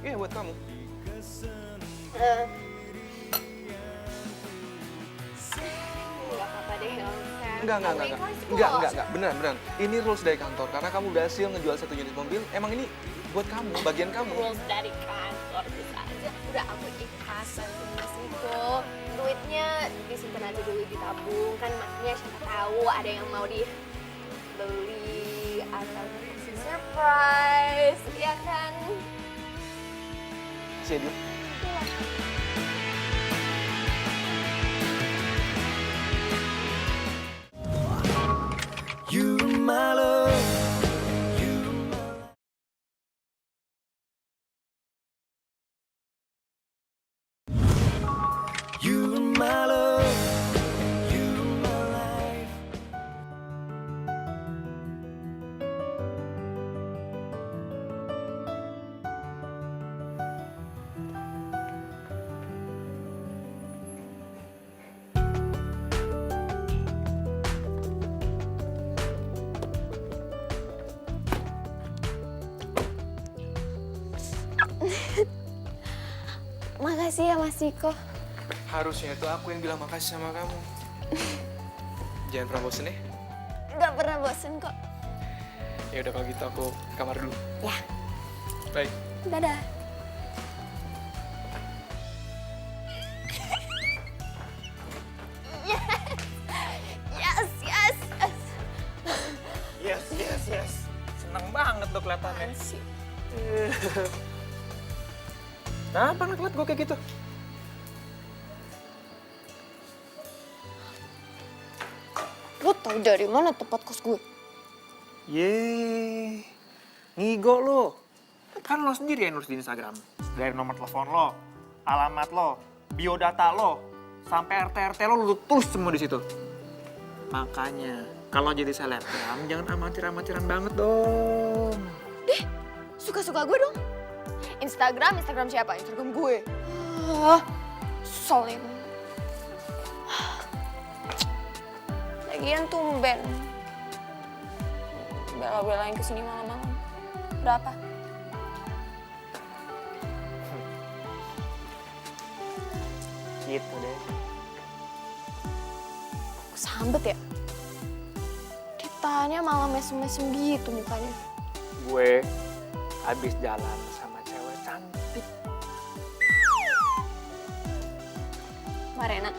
Iya, buat kamu. Nggak apa-apa deh, nggak usah. Enggak, beneran. Ini rules dari kantor, karena kamu berhasil ngejual 1 unit mobil, emang ini buat kamu, bagian kamu. Rules dari kantor bisa aja. Udah aku ikhlas bantu Mas Niko. Duitnya disimpan aja dulu, ditabung. Kan maksudnya siapa tahu ada yang mau dibeli atau dikasih surprise, ya kan? Jadi. You my love. You my love. You my life. Makasih ya Mas Niko. Harusnya itu aku yang bilang makasih sama kamu. Jangan pernah bosen ya. Gak pernah bosen kok. Ya udah kalau gitu aku ke kamar dulu. Ya. Baik. Dadah. Yes. Seneng banget lo kelihatannya. Kenapa ngeliat gue kayak gitu? Lo tau dari mana tempat kos gue? Yeay, ngigo lo. Kan lo sendiri yang nulis di Instagram. Dari nomor telepon lo, alamat lo, biodata lo, sampai RT lo tulis semua di situ. Makanya, kalau jadi selebgram jangan amatir-amatiran banget dong. Suka-suka gue dong. Instagram siapa? Instagram gue. Soalnya. Lagian tumben. Bela-belain kesini malam-malam. Berapa? Gitu deh. Sambet ya? Ditanya malah mesem-mesem gitu mukanya. Gue habis jalan sama cewek cantik. Marena.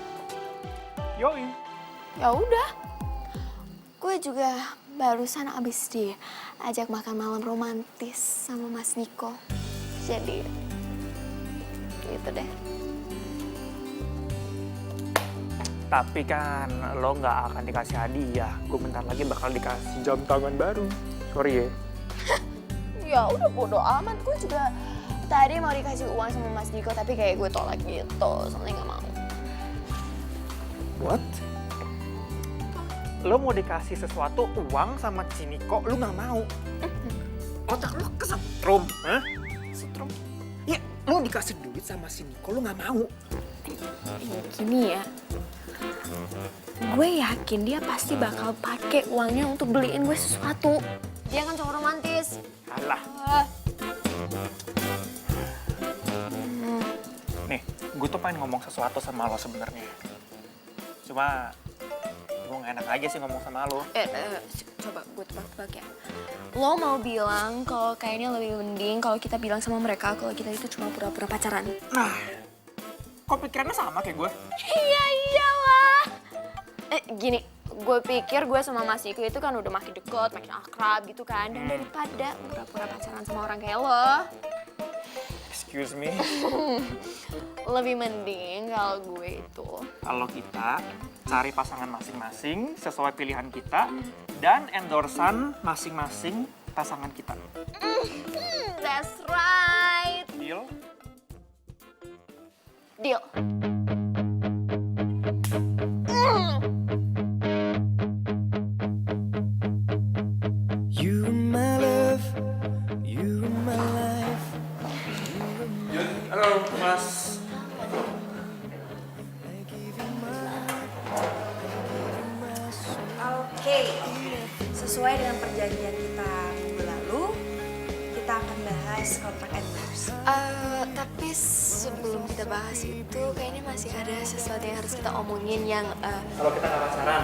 Yoi. Ya udah. Gue juga barusan abis diajak makan malam romantis sama Mas Niko. Jadi gitu deh. Tapi kan lo nggak akan dikasih hadiah. Gue bentar lagi bakal dikasih jam tangan baru. Sorry ya. Ya udah bodo amat, gue juga tadi mau dikasih uang sama Mas Niko tapi kayak gue tolak gitu, soalnya nggak mau. What? Lo mau dikasih sesuatu uang sama si Niko, lo nggak mau? Otak lo kesetrum, hah? Setrum? Ya, lo dikasih duit sama si Niko, lo nggak mau? Gini ya, gue yakin dia pasti bakal pakai uangnya untuk beliin gue sesuatu. Dia kan cowok romantis. Alah. Nih, gue tuh pengen ngomong sesuatu sama lo sebenarnya. Cuma gue gak enak aja sih ngomong sama lo. Coba gue tebak-tebak ya. Lo mau bilang kalau kayaknya lebih mending kalau kita bilang sama mereka kalau kita itu cuma pura-pura pacaran. Nah, kok pikirannya sama kayak gue? Iya iyalah. Gini, gue pikir gue sama Mas Niko itu kan udah makin deket, makin akrab gitu kan. Dan daripada pura-pura pacaran sama orang kayak lo, Excuse me? lebih mending kalau gue itu. Kalau kita cari pasangan masing-masing sesuai pilihan kita dan endorsan masing-masing pasangan kita. That's right. Deal? Deal. You are my love, you are my life. Halo, Mas. Oke, sesuai dengan perjanjian kita minggu lalu, kita akan bahas kontrak endorse. Tapi sebelum kita bahas itu, kayaknya masih ada sesuatu yang harus kita omongin yang Kalau kita nggak pacaran,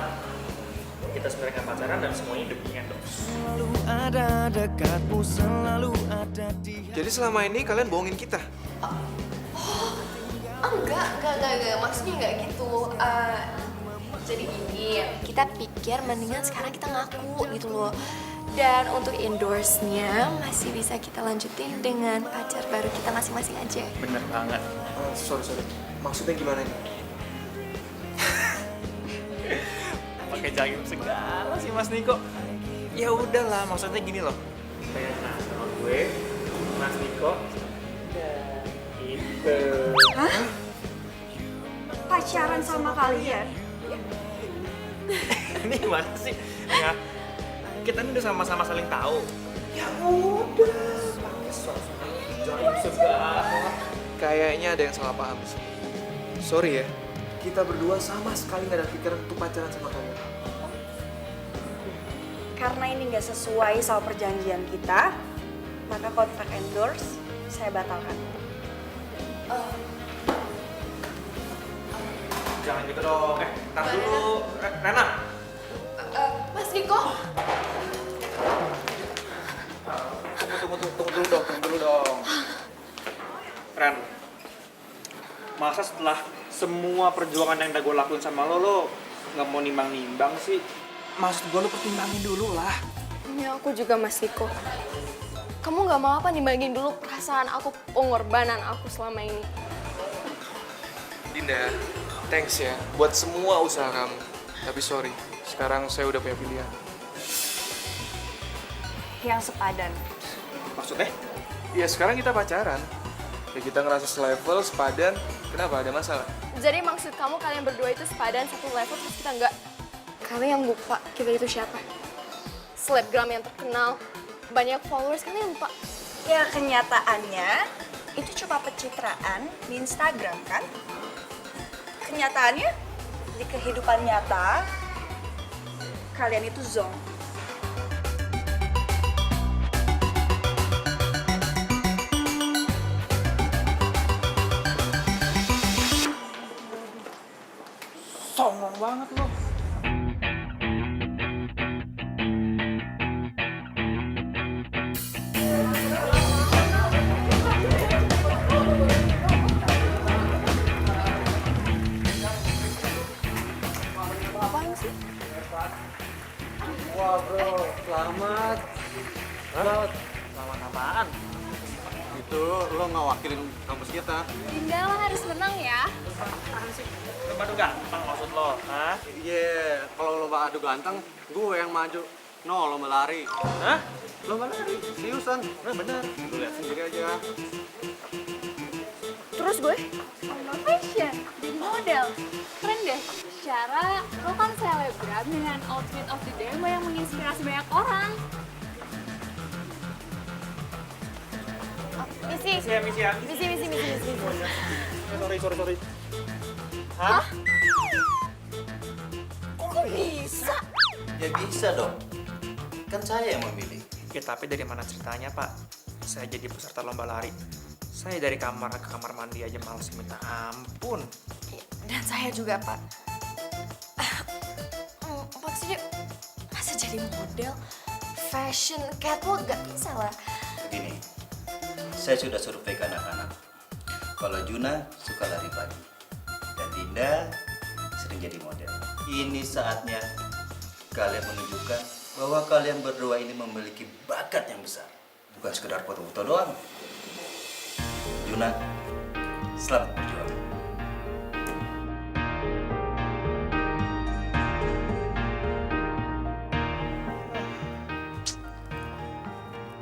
kita sebenarnya nggak pacaran dan semuanya demi endorse. Selalu ada dekatmu, selalu ada di. Jadi selama ini kalian bohongin kita? Enggak. Maksudnya enggak gitu. Jadi gini, kita pikir mendingan sekarang kita ngaku gitu loh. Dan untuk endorse-nya masih bisa kita lanjutin dengan pacar baru kita masing-masing aja. Bener banget. Sorry. Maksudnya gimana nih? Pakai jaim segala sih Mas Niko. Ya udahlah, maksudnya gini loh. Kayak sama gue, Mas Niko, dan itu. Hah? Pacaran sama kalian? Ini gimana sih? Ya, kita ini udah sama-sama saling tahu. Ya udah. Pakai Jaim segala. Kayaknya ada yang salah paham sih. Sorry ya, kita berdua sama sekali nggak ada pikiran untuk pacaran sama kamu. Karena ini nggak sesuai sama perjanjian kita, maka kontrak endorse saya batalkan. Jangan gitu dong. Tar dulu. Rena. Mas Niko. Tunggu dulu dong. Ren, masa setelah semua perjuangan yang udah gue lakuin sama lo nggak mau nimbang-nimbang sih? Maksud gue lo pertimbangin dulu lah. Ya aku juga Mas Niko. Kamu nggak mau apa nimbangin dulu perasaan aku, pengorbanan aku selama ini. Dinda, thanks ya buat semua usaha kamu. Tapi sorry, sekarang saya udah punya pilihan. Yang sepadan. Maksudnya? Ya sekarang kita pacaran. Ya kita ngerasa selevel, sepadan. Kenapa? Ada masalah? Jadi maksud kamu kalian berdua itu sepadan satu level terus kita enggak? Kalian lupa kita itu siapa? Selebgram yang terkenal, banyak followers, kalian lupa? Ya kenyataannya itu cuma pencitraan di Instagram kan? Kenyataannya di kehidupan nyata kalian itu zonk. Songong banget lo. Apaan sih? Wah bro, selamat. Selamat. Selamat apaan? Itu lo ngewakilin kampus kita. Dinda lo harus menang ya. Lo baru gampang maksud lo, hah? Iya, kalau lo adu ganteng, gue yang maju. No, lo melari. Hah? Lo melari, seriusan. Nah, bener. Lo lihat sendiri aja. Terus gue? Sama fashion, jadi model. Keren deh. Secara Gila, lo kan selebgram dengan outfit of the day yang menginspirasi banyak orang. Misi. Misi ya. Sorry. Hah? Kok bisa? Ya bisa dong. Kan saya yang memilih. Ya tapi dari mana ceritanya, Pak? Saya jadi peserta lomba lari. Saya dari kamar ke kamar mandi aja males minta ampun. Dan saya juga, Pak. Maksudnya, masa jadi model? Fashion, catwalk gak bisa lah. Begini, saya sudah survei ke anak-anak. Kalau Juna suka lari pagi. Dan Dinda sering jadi model. Ini saatnya kalian menunjukkan bahwa kalian berdua ini memiliki bakat yang besar. Bukan sekedar foto-foto doang. Juna, selamat berjuang.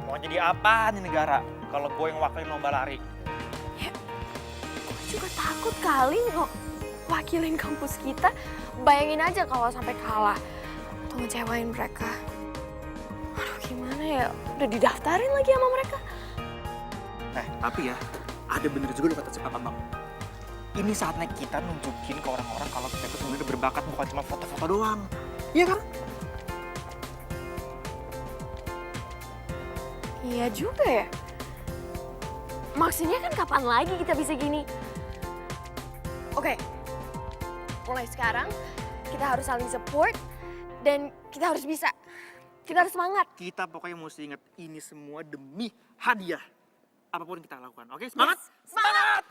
Mau jadi apa nih negara kalau gue yang wakilin lomba lari? Gue juga takut kali wakilin kampus kita. Bayangin aja kalau sampai kalah atau ngecewain mereka. Aduh gimana ya, udah didaftarin lagi sama mereka. Tapi ya, ada bener juga lo kata si Papa Bang. Ini saatnya kita nunjukin ke orang-orang kalau kita itu sebenarnya berbakat, bukan cuma foto-foto doang. Iya kan? Iya juga ya. Maksudnya kan kapan lagi kita bisa gini? Oke, mulai sekarang kita harus saling support dan kita harus bisa. Kita harus semangat. Kita pokoknya mesti ingat ini semua demi hadiah. Apapun yang kita lakukan, oke? Semangat! Yes, semangat!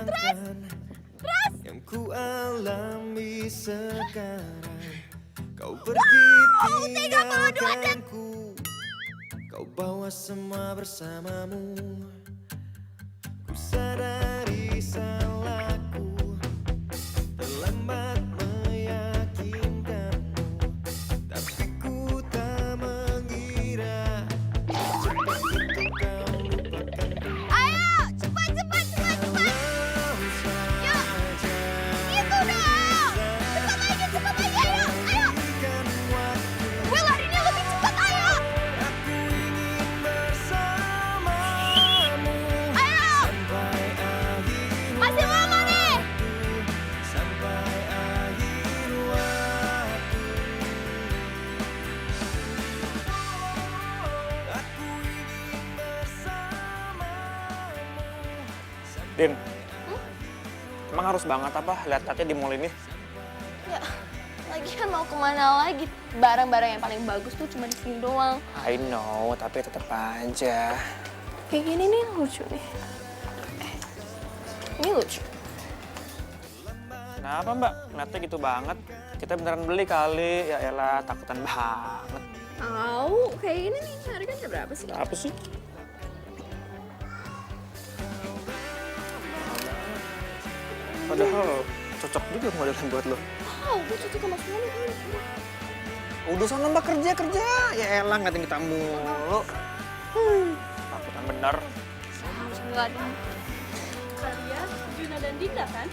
Bayangkan yang ku alami sekarang. Kau pergi tinggalkanku, kau bawa semua bersamamu. Ku sadari salahku, terlambat meyakinkanmu, tapi ku tak mengira cepat untuk kau lupakanku. Ayo, cepat. Cepat lagi, ayo. Gue larinya lebih cepat, ayo. Ayo. Masih lama nih. Din, emang harus banget apa lihat Katya di mall ini? Ya, lagian mau kemana lagi? Barang-barang yang paling bagus tuh cuma di sini doang. I know, tapi tetap aja. Kayak gini nih lucu nih. Ini lucu. Kenapa Mbak? Ngeliatnya gitu banget. Kita beneran beli kali, ya elah takutan banget. Au, kayak gini nih harganya berapa sih? Apa sih? Padahal cocok juga modelan buat lo. Oh, gue cocok sama semua nih. Udah sana Mbak kerja. Ya elah ngatain kita mulu. Takutan bener. Harus ngeliatin. Kalian Juna dan Dinda kan?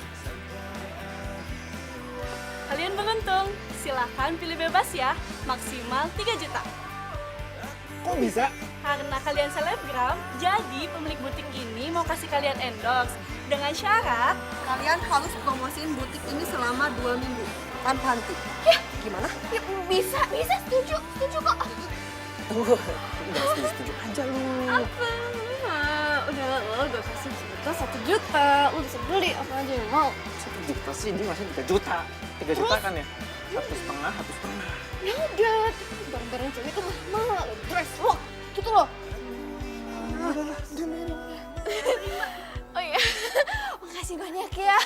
Kalian beruntung. Silahkan pilih bebas ya. Maksimal 3 juta. Kok bisa? Karena kalian selebgram, jadi pemilik butik ini mau kasih kalian endorse. Dengan syarat, Kalian harus promosiin butik ini selama 2 minggu tanpa henti. Ya, Gimana? ya bisa, setuju kok. Udah setuju aja lu. Apa? Udah lo gak kasih juta, 1 juta. Lo bisa beli apa aja yang mau. 1 juta sih, dia masih 3 juta. 3 juta kan ya? 1,5. Ya udah, barang-barang cewek itu mahal. Dress lo, gitu loh. Oh iya, makasih banyak ya.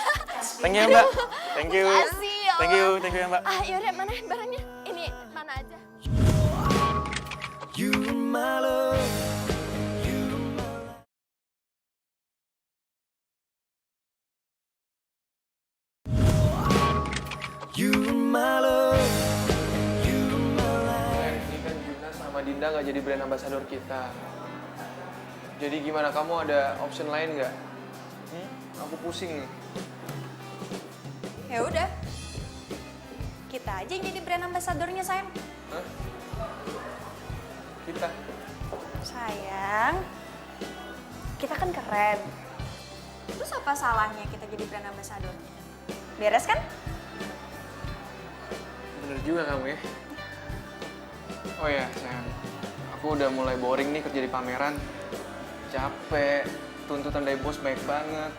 Thank you Mbak. Thank you. Makasih ya. Thank you ya Mbak. Yaudah, mana barangnya? Ini mana aja? You my love. Dinda nggak jadi brand ambassador kita. Jadi gimana, kamu ada option lain nggak? Aku pusing nih. Ya udah, kita aja yang jadi brand ambassadornya, sayang. Hah? Kita? Sayang, kita kan keren. Terus apa salahnya kita jadi brand ambassador? Beres kan? Bener juga kamu ya. Oh ya, sayang. Aku udah mulai boring nih kerja di pameran. Capek, tuntutan dari bos baik banget.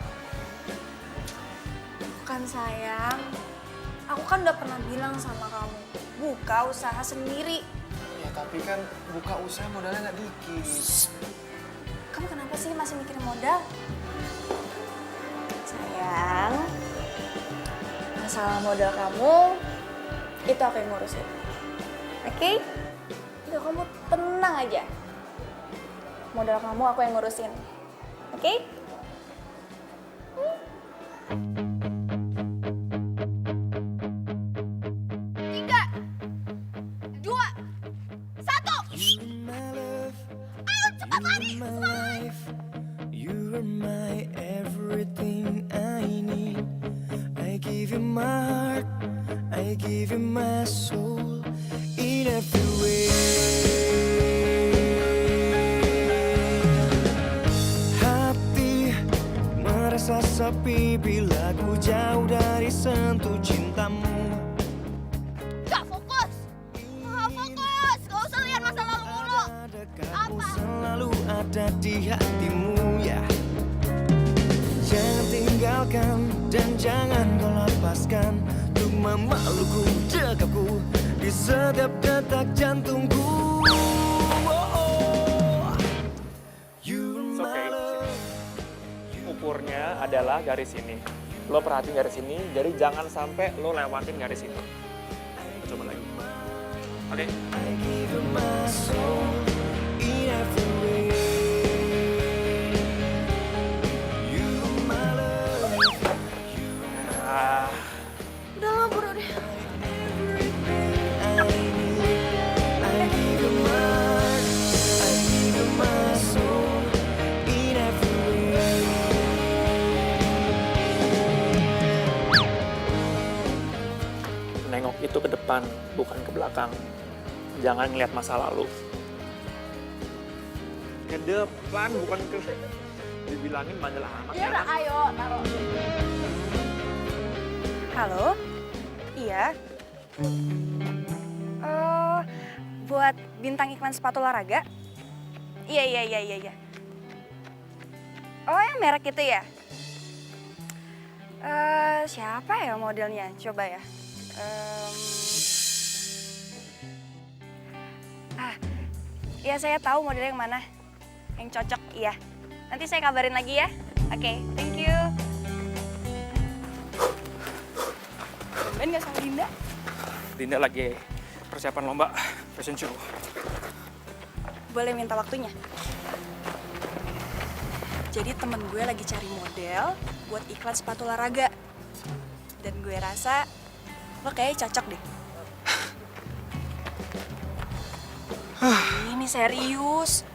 Bukan sayang, aku kan udah pernah bilang sama kamu, buka usaha sendiri. Ya tapi kan buka usaha modalnya nggak dikit. Kamu kenapa sih masih mikirin modal? Sayang, masalah modal kamu, itu aku yang ngurusin. Oke? Udah, kamu tenang aja. Modal kamu aku yang ngurusin. Oke? 2, 1. Ayo cepat lari, semangat. You're my everything I need. I give you my heart, I give you my soul in every way. Hati merasa sepi bila ku jauh dari sentuh cintamu. Gak fokus. Gak fokus. Gak usah lihat masa lalu mulu. Aku selalu ada di hatimu ya. Jangan tinggalkan dan jangan kau lepaskan untuk memelukku, dekapku di setiap detak jantungku. It's okay. Ukurnya adalah garis ini. Lo perhatiin garis ini, jadi jangan sampai lo lewatin garis ini. Kita coba lagi. Oke. I give you my soul in every way. You my love. Udah lah, bro deh. I give you my heart, I give you my soul in every way. Nengok itu ke depan, bukan ke belakang. Jangan ngeliat masa lalu. Ke depan, bukan ke... Dibilangin bandel amat. Ya udah, ayo taruh. Halo? Iya? Buat bintang iklan sepatu olahraga? Iya. Oh, yang merek itu ya? Siapa ya modelnya? Coba ya. Iya, saya tahu modelnya yang mana. Yang cocok, iya. Nanti saya kabarin lagi ya. Oke, thank you. Ben nggak sama Dinda? Dinda lagi persiapan lomba fashion show. Boleh minta waktunya? Jadi temen gue lagi cari model buat iklan sepatu olahraga. Dan gue rasa lo kayaknya cocok deh. Ini serius.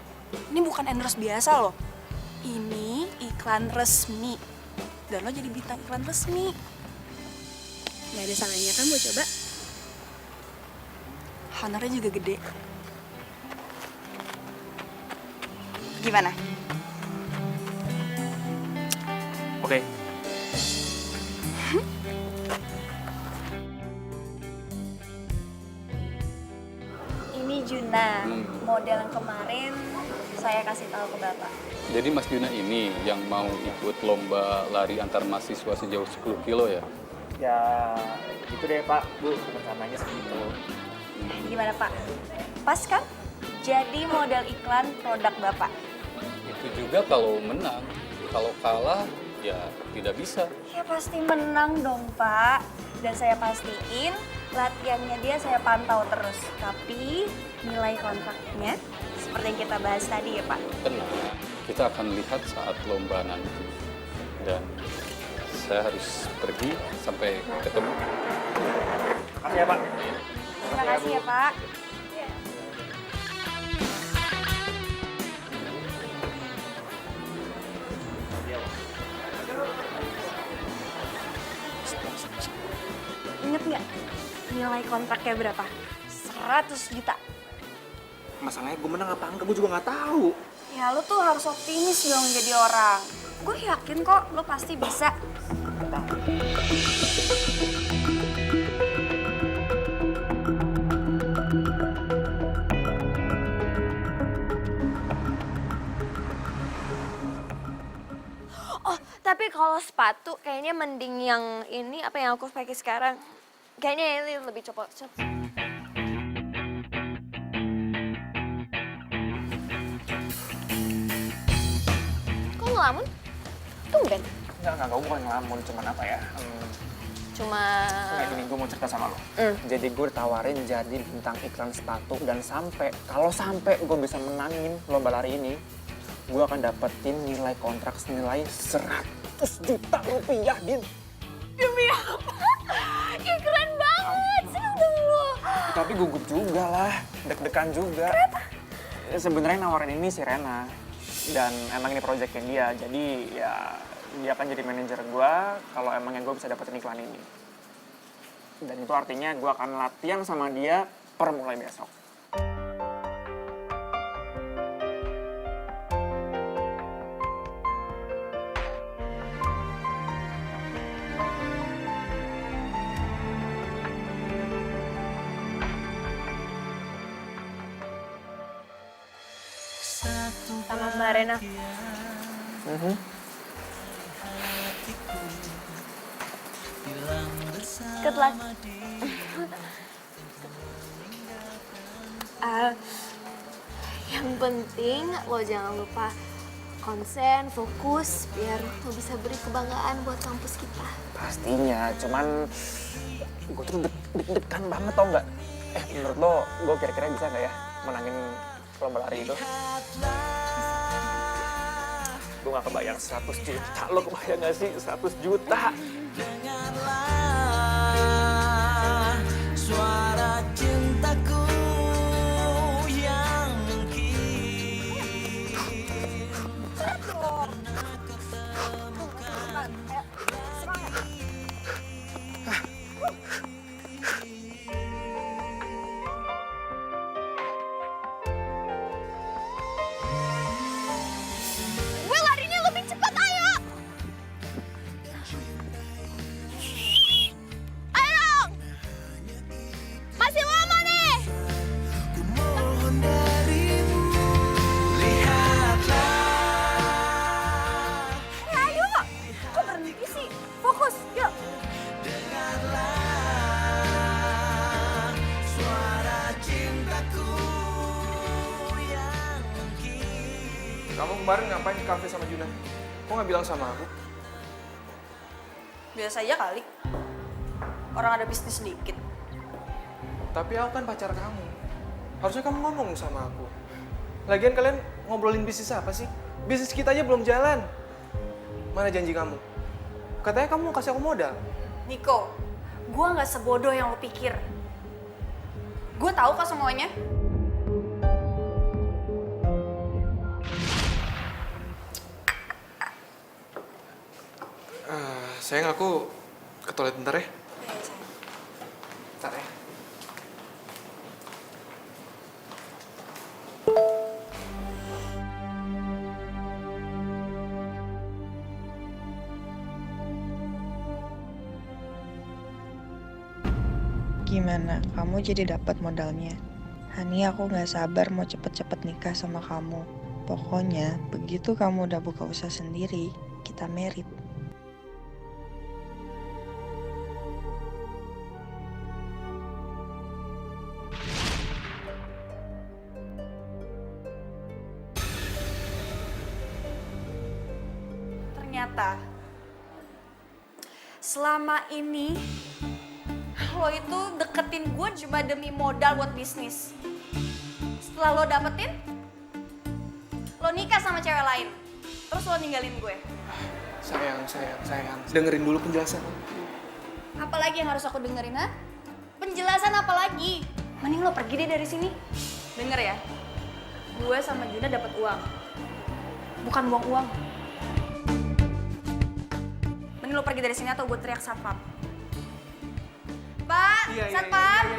Ini bukan endorse biasa loh. Ini iklan resmi. Dan lo jadi bintang iklan resmi. Gak ada salahnya kan gue coba? Honornya juga gede. Gimana? Oke. Ini Juna, model yang kemarin saya kasih tahu ke Bapak. Jadi Mas Juna ini yang mau ikut lomba lari antar mahasiswa sejauh 10 kilo ya? Ya, gitu deh Pak, Bu, rencananya segitu. Gimana Pak? Pas kan? Jadi model iklan produk Bapak. Itu juga kalau menang. Kalau kalah, ya tidak bisa. Ya pasti menang dong Pak. Dan saya pastiin latihannya dia saya pantau terus. Tapi nilai kontraknya seperti yang kita bahas tadi ya Pak. Tenang, kita akan lihat saat lomba nanti. Dan saya harus pergi sampai ketemu. Makasih ya Pak. Terima kasih ya Pak. Nilai kontraknya berapa? 100 juta. Masalahnya gue menang apa enggak, gue juga nggak tahu. Ya lo tuh harus optimis dong jadi orang. Gue yakin kok lo pasti bisa. Oh, tapi kalau sepatu kayaknya mending yang ini apa yang aku pakai sekarang. Kayaknya ini lebih cepet. Kok ngelamun? Tumben. Enggak, gue bukan ngelamun, cuman apa ya? Cuma... Kayak gini, gue mau cerita sama lo. Jadi gue ditawarin jadi bintang iklan sepatu dan kalau sampai gue bisa menangin lomba lari ini, gue akan dapetin nilai kontrak senilai 100 juta rupiah, Din. Demi apa? Ya keren banget, seneng dong lo. Tapi gugup juga lah, deg-degan juga. Kenapa? Sebenarnya nawarin ini si Rena. Dan emang ini proyeknya dia, jadi ya dia akan jadi manajer gue kalau emangnya gue bisa dapetin iklan ini. Dan itu artinya gue akan latihan sama dia per mulai besok. Sama Mbak Rena. Good luck. Yang penting lo jangan lupa konsen, fokus, biar lo bisa beri kebanggaan buat kampus kita. Pastinya, cuman gue tuh deg-degan banget tau nggak? Menurut lo, gue kira-kira bisa nggak ya menangin lomba lari itu? Gue gak kebayang 100 juta, lo kebayang gak sih 100 juta? Dengarlah suara cintaku yang mungkin Gue larinya lebih cepat, ayo! Ayo dong! Masih lama nih! mohon darimu, lihatlah. Ayo, kok berhenti sih? Fokus, yuk. Dengarlah suara cintaku yang mungkin. Kamu kemarin ngapain di kafe sama Juna? Kok nggak bilang sama aku? Biasa aja kali. Orang ada bisnis sedikit. Tapi aku kan pacar kamu. Harusnya kamu ngomong sama aku. Lagian kalian ngobrolin bisnis apa sih? Bisnis kita aja belum jalan. Mana janji kamu? Katanya kamu mau kasih aku modal. Niko, gue nggak sebodoh yang lo pikir. Gue tahu kok semuanya. Sayang, aku ke toilet bentar ya. Bentar ya. Gimana? Kamu jadi dapat modalnya? Hani, aku nggak sabar mau cepet-cepet nikah sama kamu. Pokoknya, begitu kamu udah buka usaha sendiri, kita married. Ternyata selama ini lo itu deketin gue cuma demi modal buat bisnis. Setelah lo dapetin, lo nikah sama cewek lain. Terus lo ninggalin gue. Sayang. Dengerin dulu penjelasan. Apalagi yang harus aku dengerin, ha? Penjelasan apa lagi? Mending lo pergi deh dari sini. Denger ya, gue sama Juna dapat uang. Bukan uang. Mending lo pergi dari sini atau gue teriak satpam. Pak, Satpam.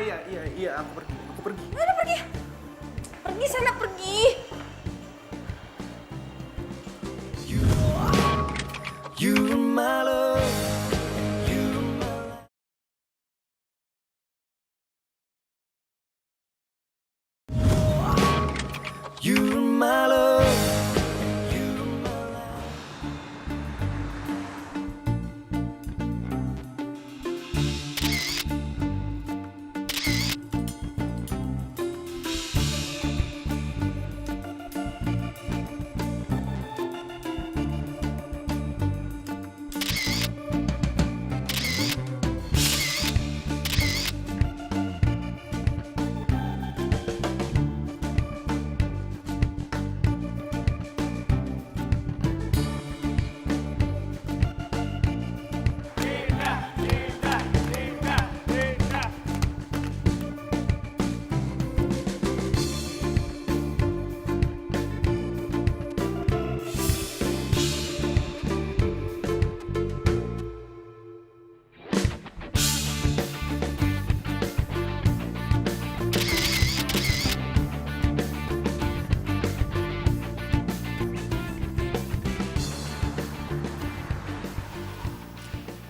Iya, aku pergi. Udah pergi. Pergi sana, pergi. You're my love. You're my love.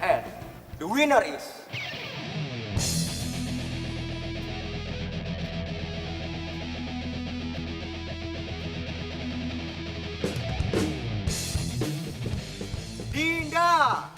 And the winner is... Dinda!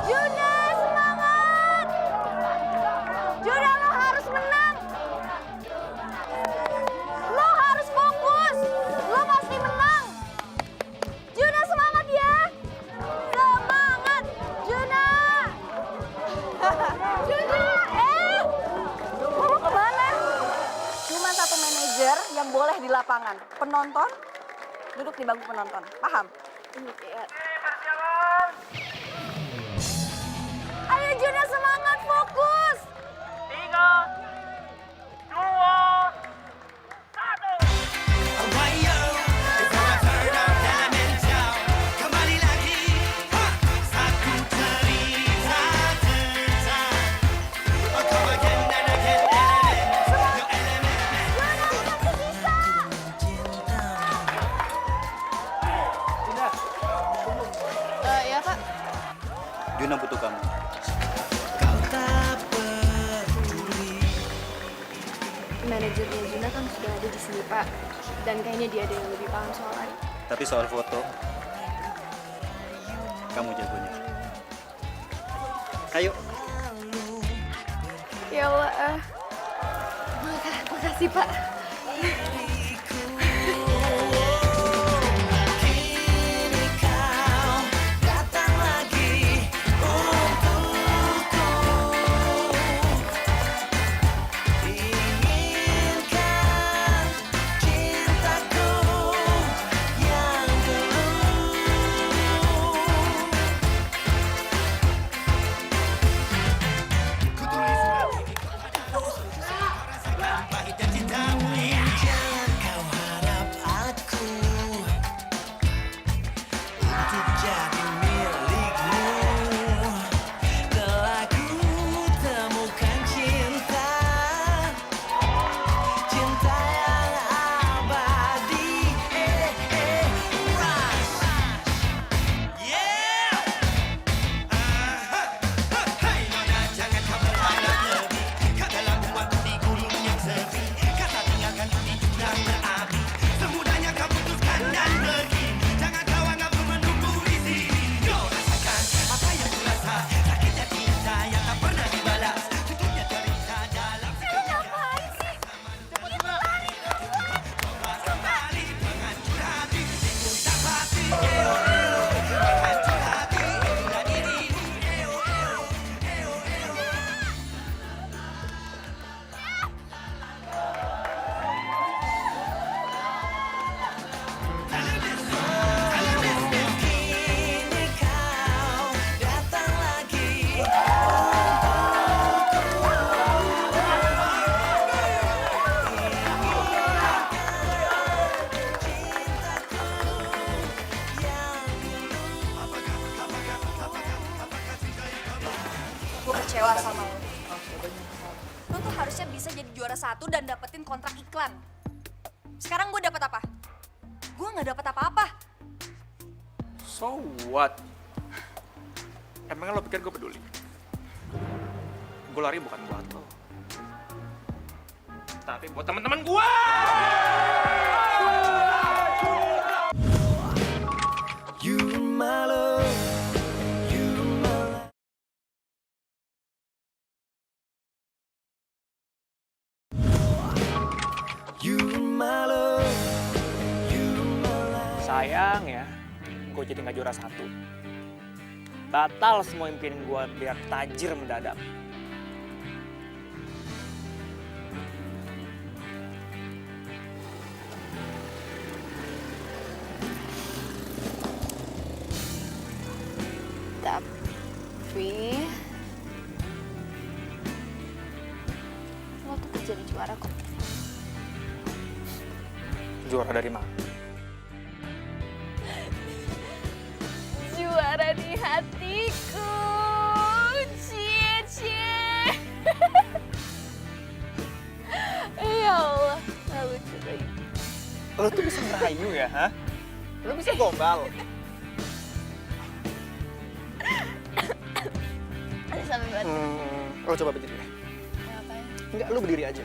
Juna, semangat! Juna, lo harus menang! Lo harus fokus! Lo pasti menang! Juna, semangat ya! Semangat! Juna! Juna! Lo kemana? Cuma satu manajer yang boleh di lapangan. Penonton duduk di bangku penonton. Paham? Iya. Ayo Juna, semangat, fokus! 3, 2, 1. Kembali lagi, satu cerita tentang come again and again and Ya Pak. Juna butuh kamu. Manajernya Juna kan sudah ada di sini, Pak. Dan kayaknya dia ada yang lebih paham soal Ari. Tapi soal foto, kamu jagonya. Ayo. Ya Allah. Makasih, Pak. cintamu. juara 1 dan dapetin kontrak iklan. Sekarang gue dapet apa? Gue nggak dapet apa-apa. So what? Emangnya lo pikir gue peduli? Gue lari bukan buat lo, tapi buat teman-teman gue. You my love, you my life. You my love, you my life. Sayang ya, gue jadi nggak juara 1. Batal semua impian gue biar tajir mendadak. Tapi lo tetap jadi juara kok. Juara dari mana? Juara di hatiku. Cie. Ya Allah, nggak lucu lagi. Lo tuh bisa ngerayu ya, ha? Lo bisa gombal. Ada sampai batu. Lo coba berdiri deh. Ngapain? Enggak, lo berdiri aja.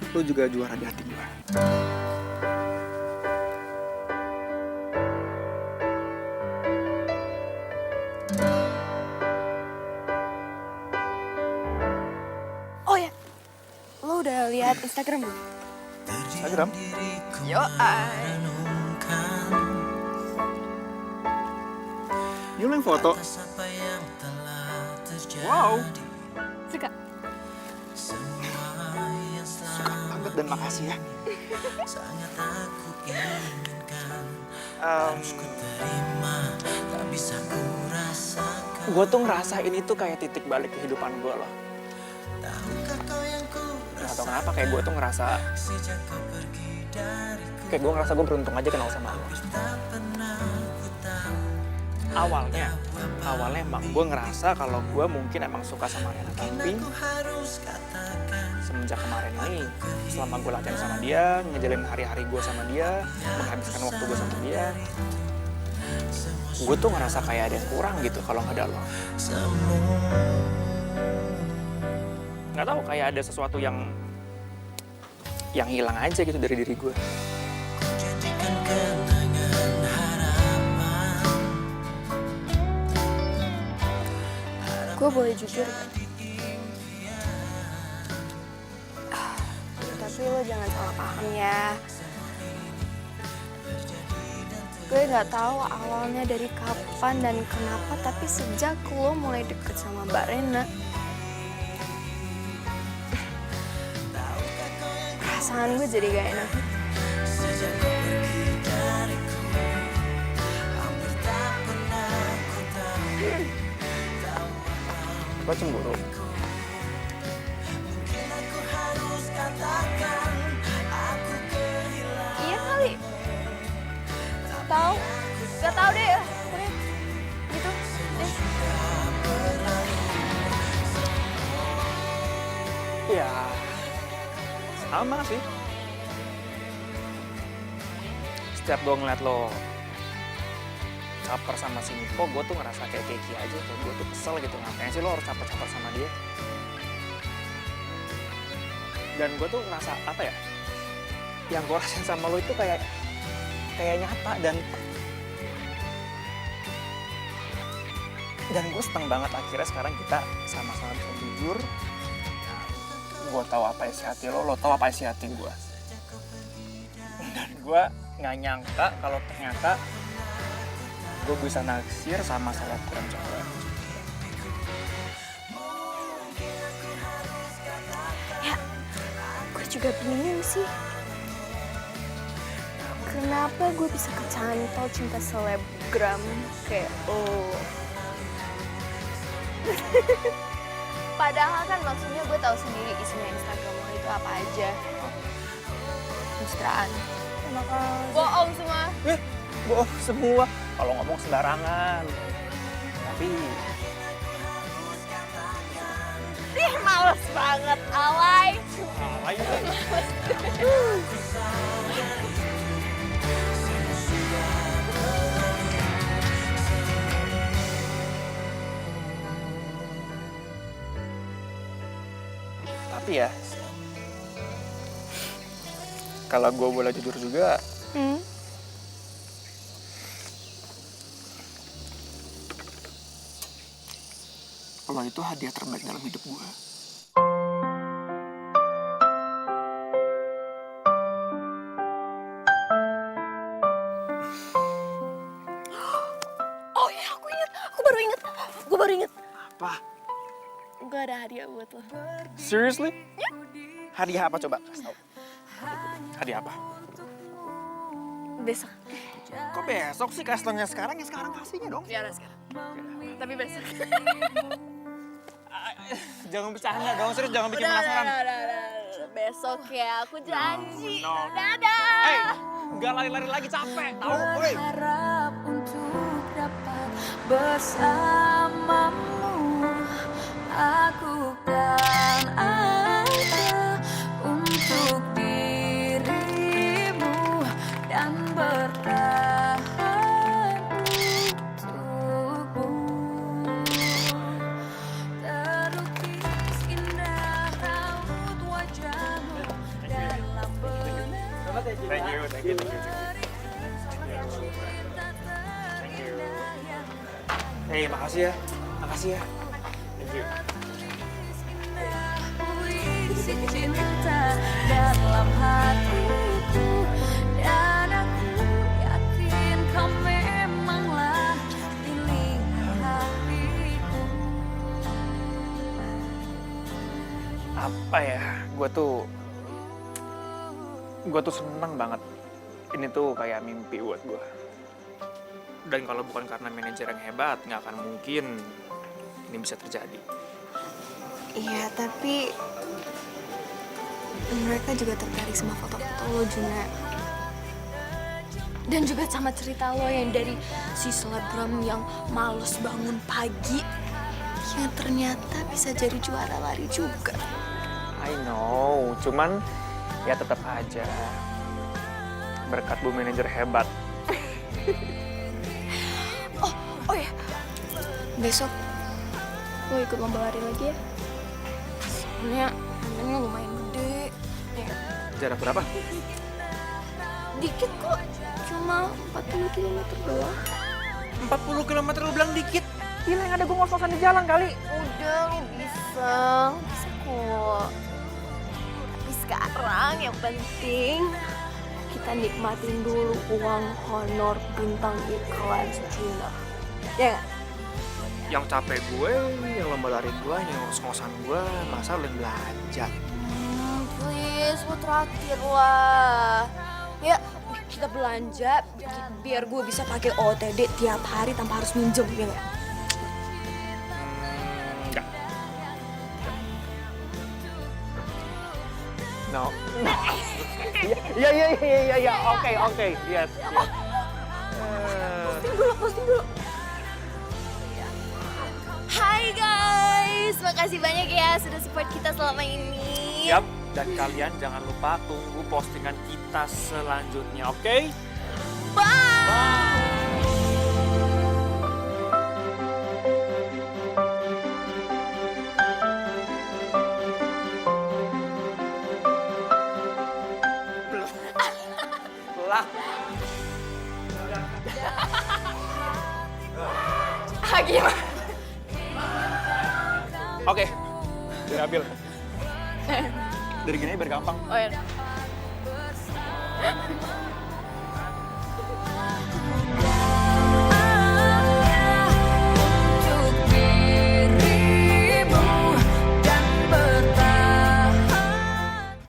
Lo juga juara di hati gue. Oh ya, lo udah lihat Instagram belum? Instagram? Yo, Ini lo yang foto? Wow. Suka? Suka banget dan makasih ya. Gue tuh ngerasa ini tuh kayak titik balik kehidupan gue loh. Gak tau kenapa kayak gue tuh ngerasa gue beruntung aja kenal sama lo. Awalnya emang gue ngerasa kalau gue mungkin emang suka sama Rena, tapi semenjak kemarin ini, selama gue latihan sama dia, ngejalin hari-hari gue sama dia, menghabiskan waktu gue sama dia, gue tuh ngerasa kayak ada yang kurang gitu kalau nggak ada lo. Nggak tahu, kayak ada sesuatu yang hilang aja gitu dari diri gue. Gue boleh jujur gak? Tapi lo jangan salah paham ya. Gue gak tahu awalnya dari kapan dan kenapa, tapi sejak lo mulai deket sama Mbak Rena, perasaan gue jadi gak enak. Lo cemburu? Iya kali. Tahu? Gak tahu deh. Gitu. Deh. Ya, sama sih. Setiap gue ngeliat lo caper sama si Niko, gue tuh ngerasa kayak keki aja. Kayak gue tuh kesel gitu, ngapain sih lo harus caper-caper sama dia. Dan gue tuh ngerasa, apa ya, yang gue rasain sama lo itu kayak nyata. Dan gue seneng banget akhirnya sekarang kita sama-sama bisa jujur. Gue tahu apa isi hati lo tahu apa isi hati gue. Dan gue nggak nyangka kalau ternyata gue bisa naksir sama selebgram cewek. Ya, gue juga bingung sih. Kenapa gue bisa kecantol cinta selebgram kayak lo? Padahal kan maksudnya gue tahu sendiri isinya Instagram lo itu apa aja. Mesraan. Makasih. Bohong semua. Bohong semua. kalau ngomong sembarangan. Tapi Ih, males banget, alay. alay. Tapi ya, kalau gue boleh jujur juga, lo itu hadiah terbaik dalam hidup gue. Oh iya, aku inget. Gue baru inget. Apa? Gue ada hadiah buat lo. Seriously? Hadiah apa coba? Kasih tau. Hadiah apa? Besok. Kok besok sih? Kasih taunya sekarang, ya sekarang kasihnya dong. Ya udah sekarang. Tapi besok. Jangan bercanda dong, serius jangan bikin penasaran. Udah. Besok ya, aku janji. No. Dadah. Hey, nggak lari-lari lagi, capek, tahu? Woi. Berharap untuk dapat bersamamu. Aku kan ada untuk dirimu dan bertahan untukmu. Terukis indah raut wajahmu dalam benak. Thank you. Hey, makasih ya. Thank you. Puisi cinta dalam hatiku dan aku yakin kau memanglah pilihan hatiku. Apa ya? Gue tuh seneng banget. Ini tuh kayak mimpi buat gue. Dan kalau bukan karena manajer yang hebat, nggak akan mungkin ini bisa terjadi. Iya, tapi mereka juga tertarik sama foto-foto lo, Juna. Dan juga sama cerita lo yang dari si selebgram yang males bangun pagi, yang ternyata bisa jadi juara lari juga. I know, cuman ya tetap aja berkat bu manajer hebat. Oh ya, besok lo ikut lomba lari lagi ya? Soalnya namanya lumayan gede. Ya, Jarak berapa? dikit kok, cuma 40 km doang. 40 km lu bilang dikit? Gila, yang ada gue ngos-ngosan di jalan kali. Udah, lo bisa kok. Tapi sekarang yang penting Kita nikmatin dulu uang honor bintang iklan Juna. Ya nggak? Yang capek gue, yang lomba lari gue, yang ngos-ngosan gue, masa lu yang belanja? Please, lo traktir lah. Ya, kita belanja biar gue bisa pakai OTD tiap hari tanpa harus minjem, ya nggak? Enggak. No. Iya. Oke. Yes. Posting dulu. Hai guys, makasih banyak ya sudah support kita selama ini. Yap, dan kalian jangan lupa tunggu postingan kita selanjutnya, oke? Bye. Lah. Gimana? Oke. Diambil. Dari gini biar gampang. Oh ya.